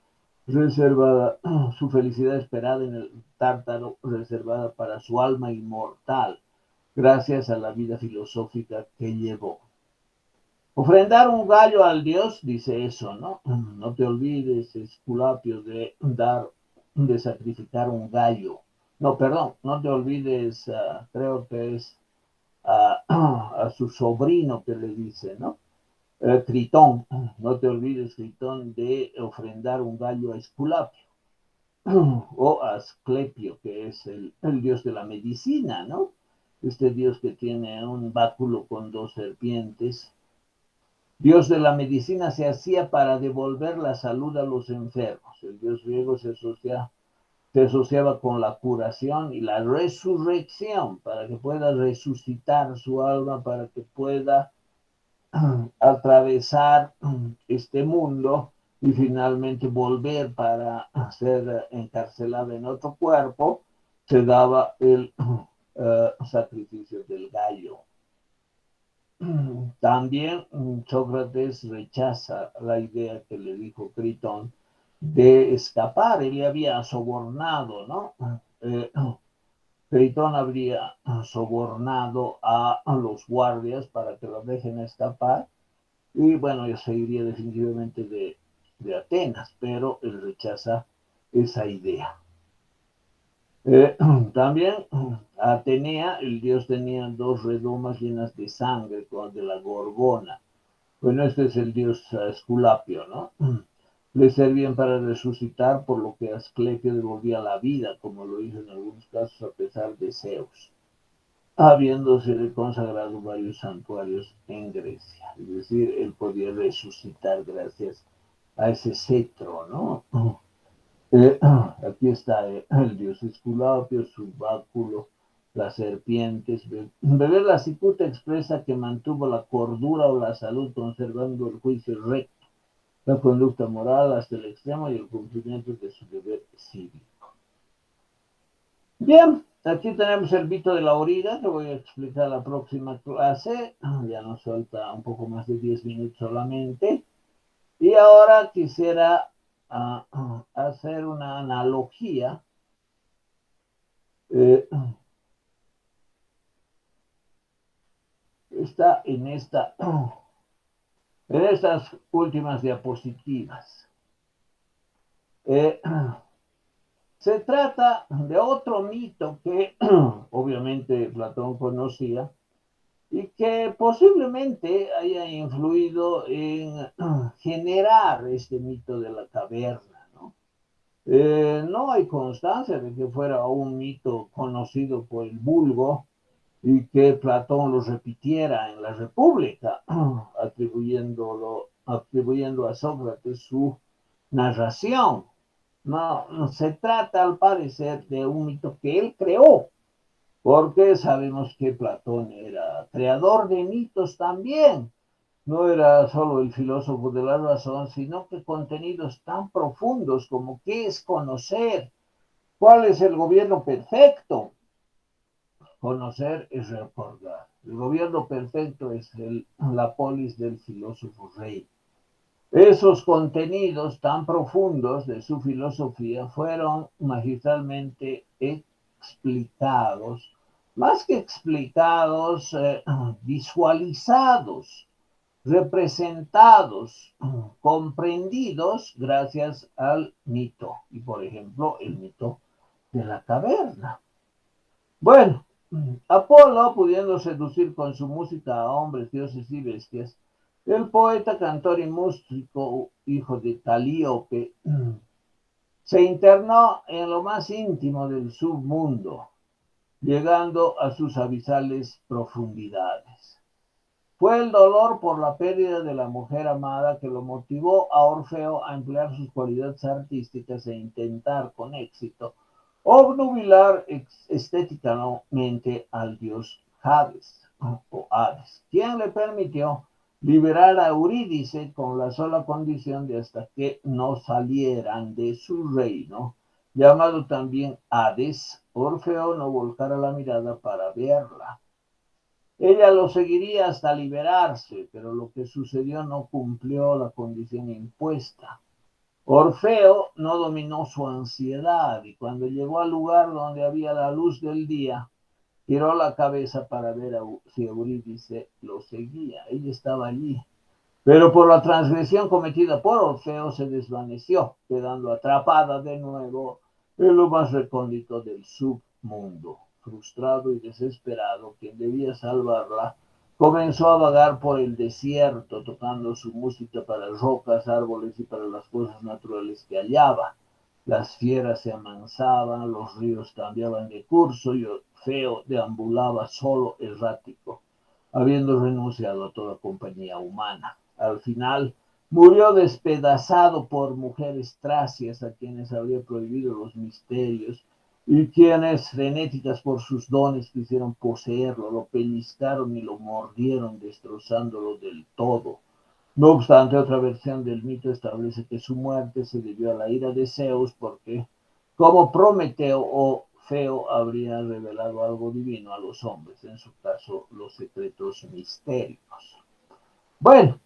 reservada, su felicidad esperada en el Tártaro, reservada para su alma inmortal, gracias a la vida filosófica que llevó. Ofrendar un gallo al dios, dice eso, ¿no? No te olvides, Esculapio, de sacrificar un gallo. No, perdón, no te olvides, creo que es a su sobrino que le dice, ¿no? Tritón, no te olvides, Tritón, de ofrendar un gallo a Esculapio o a Asclepio, que es el dios de la medicina, ¿no? Este dios que tiene un báculo con dos serpientes. Dios de la medicina se hacía para devolver la salud a los enfermos. El dios griego se asociaba con la curación y la resurrección, para que pueda resucitar su alma, para que pueda atravesar este mundo y finalmente volver para ser encarcelado en otro cuerpo, se daba el sacrificio del gallo. También Sócrates rechaza la idea que le dijo Critón de escapar. Él le había sobornado, ¿no? Critón habría sobornado a los guardias para que lo dejen escapar y bueno, yo seguiría definitivamente de Atenas, pero él rechaza esa idea. También Atenea, el dios tenía dos redomas llenas de sangre, de la gorgona. Bueno, este es el dios Esculapio, ¿no? Le servían para resucitar, por lo que Asclepio devolvía la vida, como lo hizo en algunos casos a pesar de Zeus, habiéndose consagrado varios santuarios en Grecia. Es decir, él podía resucitar gracias a ese cetro, ¿no? Aquí está el dios Esculapio, su báculo, las serpientes. Beber la cicuta expresa que mantuvo la cordura o la salud, conservando el juicio recto, la conducta moral hasta el extremo y el cumplimiento de su deber cívico. Bien, aquí tenemos el mito de la origa, que voy a explicar la próxima clase. Ya nos falta un poco más de 10 minutos solamente. Y ahora quisiera hacer una analogía está en estas últimas diapositivas. Se trata de otro mito que obviamente Platón conocía y que posiblemente haya influido en generar este mito de la caverna, ¿no? No hay constancia de que fuera un mito conocido por el vulgo y que Platón lo repitiera en la República, atribuyendo a Sócrates su narración. No, se trata al parecer de un mito que él creó, porque sabemos que Platón era creador de mitos también. No era solo el filósofo de la razón, sino que contenidos tan profundos como qué es conocer, ¿Cuál es el gobierno perfecto? Conocer es recordar. El gobierno perfecto es la polis del filósofo rey. Esos contenidos tan profundos de su filosofía fueron magistralmente explicados, más que explicados, visualizados, representados, comprendidos gracias al mito. Y por ejemplo, el mito de la caverna. Bueno, Apolo, pudiendo seducir con su música a hombres, dioses y bestias, el poeta, cantor y músico, hijo de Calíope, se internó en lo más íntimo del submundo, llegando a sus abisales profundidades. Fue el dolor por la pérdida de la mujer amada que lo motivó a Orfeo a emplear sus cualidades artísticas e intentar con éxito obnubilar estéticamente al dios Hades o Hades, quien le permitió liberar a Eurídice con la sola condición de hasta que no salieran de su reino, llamado también Hades, Orfeo no volcara la mirada para verla. Ella lo seguiría hasta liberarse, pero lo que sucedió no cumplió la condición impuesta. Orfeo no dominó su ansiedad y cuando llegó al lugar donde había la luz del día, giró la cabeza para ver si Eurídice lo seguía. Ella estaba allí, pero por la transgresión cometida por Orfeo se desvaneció, quedando atrapada de nuevo en lo más recóndito del submundo. Frustrado y desesperado, quien debía salvarla comenzó a vagar por el desierto, tocando su música para rocas, árboles y para las cosas naturales que hallaba. Las fieras se amansaban, los ríos cambiaban de curso y Orfeo deambulaba solo, errático, habiendo renunciado a toda compañía humana. Al final, murió despedazado por mujeres tracias a quienes habría prohibido los misterios y quienes, frenéticas por sus dones, quisieron poseerlo, lo pellizcaron y lo mordieron, destrozándolo del todo. No obstante, otra versión del mito establece que su muerte se debió a la ira de Zeus porque, como Prometeo o Feo habría revelado algo divino a los hombres, en su caso los secretos mistéricos. Bueno,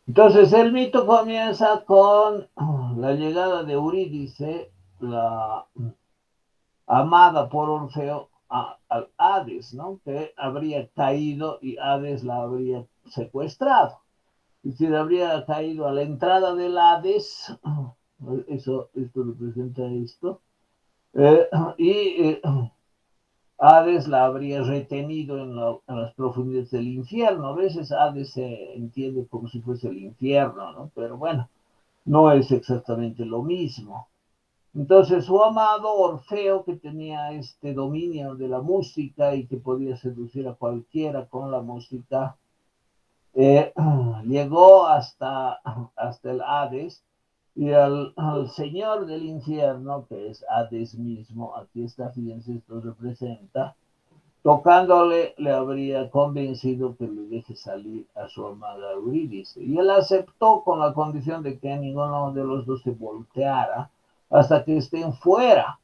entonces el mito comienza con la llegada de Eurídice, la amada por Orfeo, al Hades, ¿no? Que habría caído y Hades la habría secuestrado. Y se habría caído a la entrada del Hades, esto representa esto, eh, y Hades la habría retenido en las profundidades del infierno. A veces Hades se entiende como si fuese el infierno, ¿no? Pero bueno, no es exactamente lo mismo. Entonces su amado Orfeo, que tenía este dominio de la música y que podía seducir a cualquiera con la música, eh, llegó hasta el Hades y al señor del infierno, que es Hades mismo, aquí está, fíjense, esto representa, tocándole le habría convencido que le deje salir a su amada Eurídice. Y él aceptó con la condición de que ninguno de los dos se volteara hasta que estén fuera.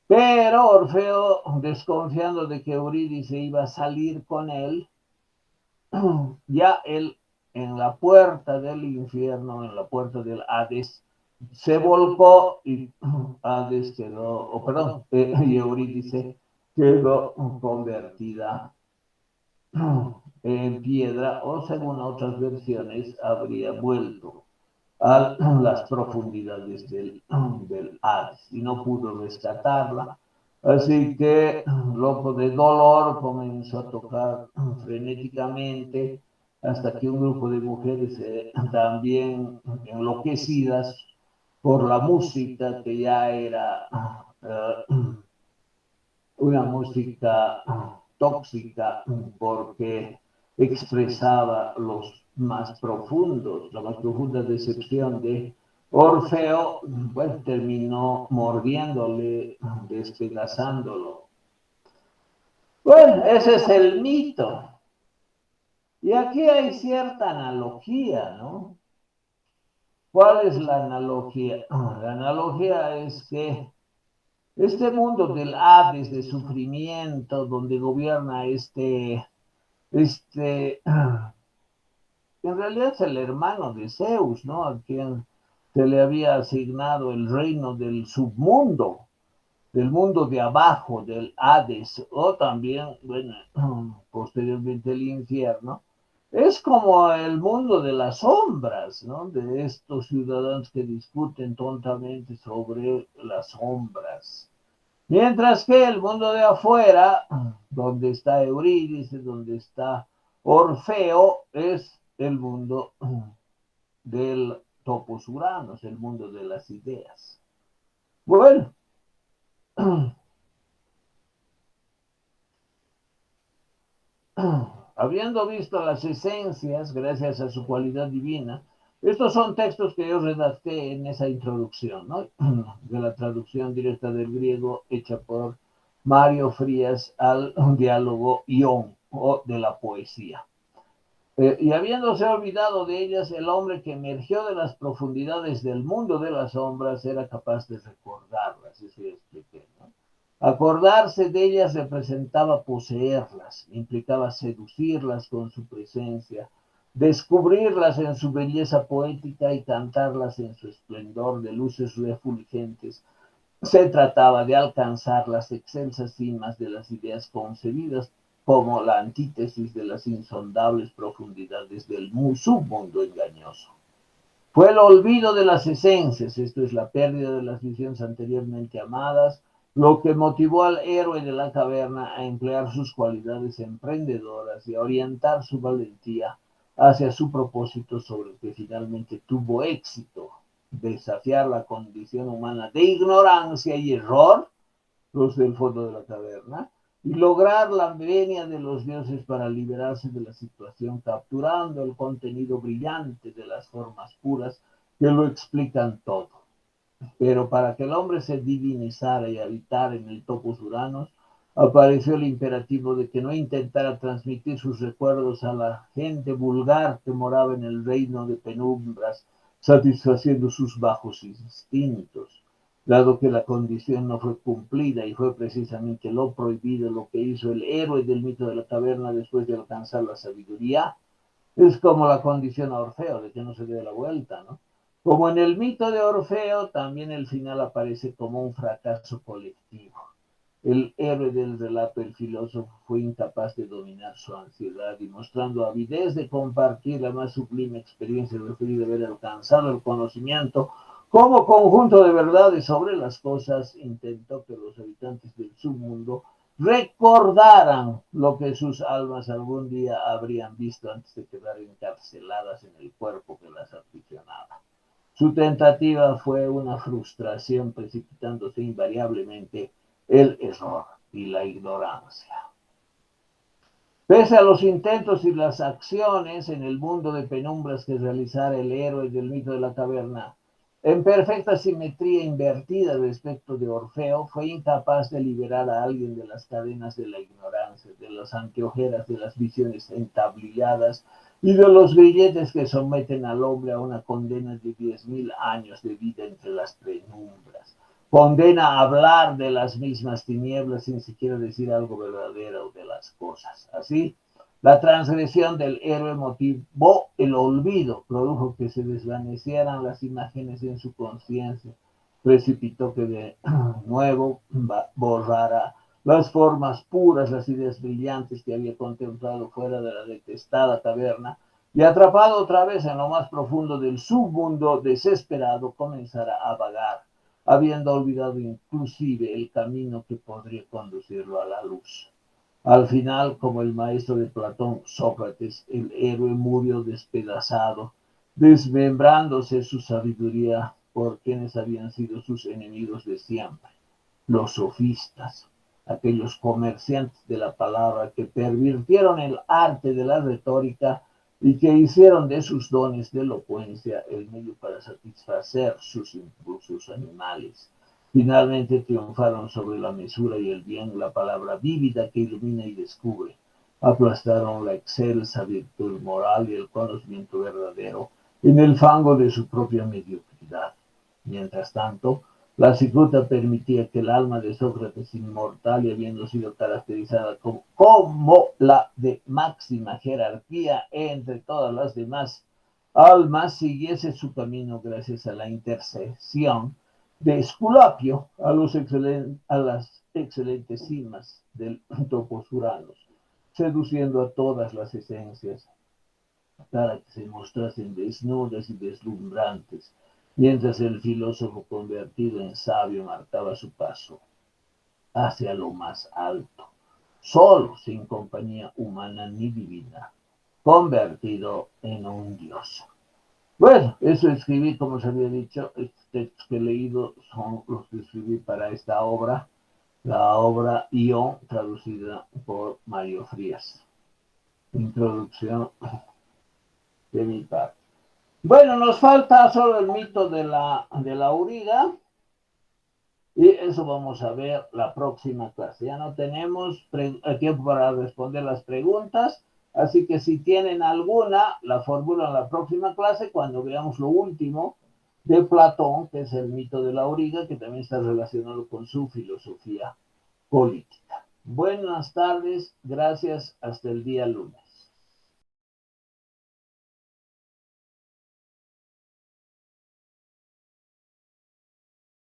Pero Orfeo, desconfiando de que Eurídice iba a salir con él, ya él en la puerta del infierno, en la puerta del Hades, se volcó y Hades quedó, o perdón, y Eurídice quedó convertida en piedra o según otras versiones habría vuelto a las profundidades del Hades y no pudo rescatarla. Así que, loco de dolor, comenzó a tocar frenéticamente hasta que un grupo de mujeres también enloquecidas por la música, que ya era una música tóxica porque expresaba la más profunda decepción de Orfeo, bueno, terminó mordiéndole, despedazándolo. Bueno, ese es el mito. Y aquí hay cierta analogía, ¿no? ¿Cuál es la analogía? La analogía es que este mundo del Hades, de sufrimiento, donde gobierna este, en realidad es el hermano de Zeus, ¿no? A quien se le había asignado el reino del submundo, del mundo de abajo, del Hades, o también, bueno, posteriormente el infierno. Es como el mundo de las sombras, ¿no? De estos ciudadanos que discuten tontamente sobre las sombras. Mientras que el mundo de afuera, donde está Eurídice, donde está Orfeo, es el mundo del topos uranos, el mundo de las ideas. Bueno, habiendo visto las esencias, gracias a su cualidad divina, estos son textos que yo redacté en esa introducción, ¿no? De la traducción directa del griego hecha por Mario Frías al diálogo Ión o de la poesía. Y habiéndose olvidado de ellas, el hombre que emergió de las profundidades del mundo de las sombras era capaz de recordarlas, eso ya expliqué, ¿no? Acordarse de ellas representaba poseerlas, implicaba seducirlas con su presencia, descubrirlas en su belleza poética y cantarlas en su esplendor de luces refulgentes. Se trataba de alcanzar las excelsas cimas de las ideas concebidas como la antítesis de las insondables profundidades del submundo engañoso. Fue el olvido de las esencias, esto es la pérdida de las visiones anteriormente amadas, lo que motivó al héroe de la caverna a emplear sus cualidades emprendedoras y a orientar su valentía hacia su propósito sobre el que finalmente tuvo éxito, desafiar la condición humana de ignorancia y error, los del fondo de la caverna, y lograr la venia de los dioses para liberarse de la situación, capturando el contenido brillante de las formas puras que lo explican todo. Pero para que el hombre se divinizara y habitara en el topos uranos, apareció el imperativo de que no intentara transmitir sus recuerdos a la gente vulgar que moraba en el reino de penumbras, satisfaciendo sus bajos instintos. Dado que la condición no fue cumplida y fue precisamente lo prohibido lo que hizo el héroe del mito de la caverna después de alcanzar la sabiduría, es como la condición a Orfeo, de que no se dé la vuelta, ¿no? Como en el mito de Orfeo, también el final aparece como un fracaso colectivo. El héroe del relato, el filósofo, fue incapaz de dominar su ansiedad y mostrando avidez de compartir la más sublime experiencia referida a haber alcanzado el conocimiento como conjunto de verdades sobre las cosas, intentó que los habitantes del submundo recordaran lo que sus almas algún día habrían visto antes de quedar encarceladas en el cuerpo que las aficionaba. Su tentativa fue una frustración, precipitándose invariablemente el error y la ignorancia. Pese a los intentos y las acciones en el mundo de penumbras que realizara el héroe del mito de la caverna, en perfecta simetría invertida respecto de Orfeo, fue incapaz de liberar a alguien de las cadenas de la ignorancia, de las anteojeras, de las visiones entablilladas y de los grilletes que someten al hombre a una condena de 10.000 años de vida entre las penumbras. Condena a hablar de las mismas tinieblas sin siquiera decir algo verdadero de las cosas. Así, la transgresión del héroe motivó el olvido, produjo que se desvanecieran las imágenes en su conciencia, precipitó que de nuevo borrara las formas puras, las ideas brillantes que había contemplado fuera de la detestada caverna, y atrapado otra vez en lo más profundo del submundo, desesperado, comenzara a vagar, habiendo olvidado inclusive el camino que podría conducirlo a la luz. Al final, como el maestro de Platón, Sócrates, el héroe murió despedazado, desmembrándose su sabiduría por quienes habían sido sus enemigos de siempre, los sofistas, aquellos comerciantes de la palabra que pervirtieron el arte de la retórica y que hicieron de sus dones de elocuencia el medio para satisfacer sus impulsos animales. Finalmente triunfaron sobre la mesura y el bien, la palabra vívida que ilumina y descubre. Aplastaron la excelsa virtud moral y el conocimiento verdadero, en el fango de su propia mediocridad. Mientras tanto, la cicuta permitía que el alma de Sócrates inmortal y habiendo sido caracterizada como la de máxima jerarquía entre todas las demás almas, siguiese su camino gracias a la intercesión de Esculapio a las excelentes cimas del topos Uranos, seduciendo a todas las esencias para que se mostrasen desnudas y deslumbrantes, mientras el filósofo convertido en sabio marcaba su paso hacia lo más alto, solo sin compañía humana ni divina, convertido en un dios. Bueno, eso escribí, como se había dicho, estos textos que he leído son los que escribí para esta obra, la obra Ion, traducida por Mario Frías. Introducción de mi parte. Bueno, nos falta solo el mito de la auriga y eso vamos a ver la próxima clase. Ya no tenemos tiempo para responder las preguntas, así que si tienen alguna, la formulan en la próxima clase cuando veamos lo último de Platón, que es el mito de la auriga, que también está relacionado con su filosofía política. Buenas tardes, gracias, hasta el día lunes.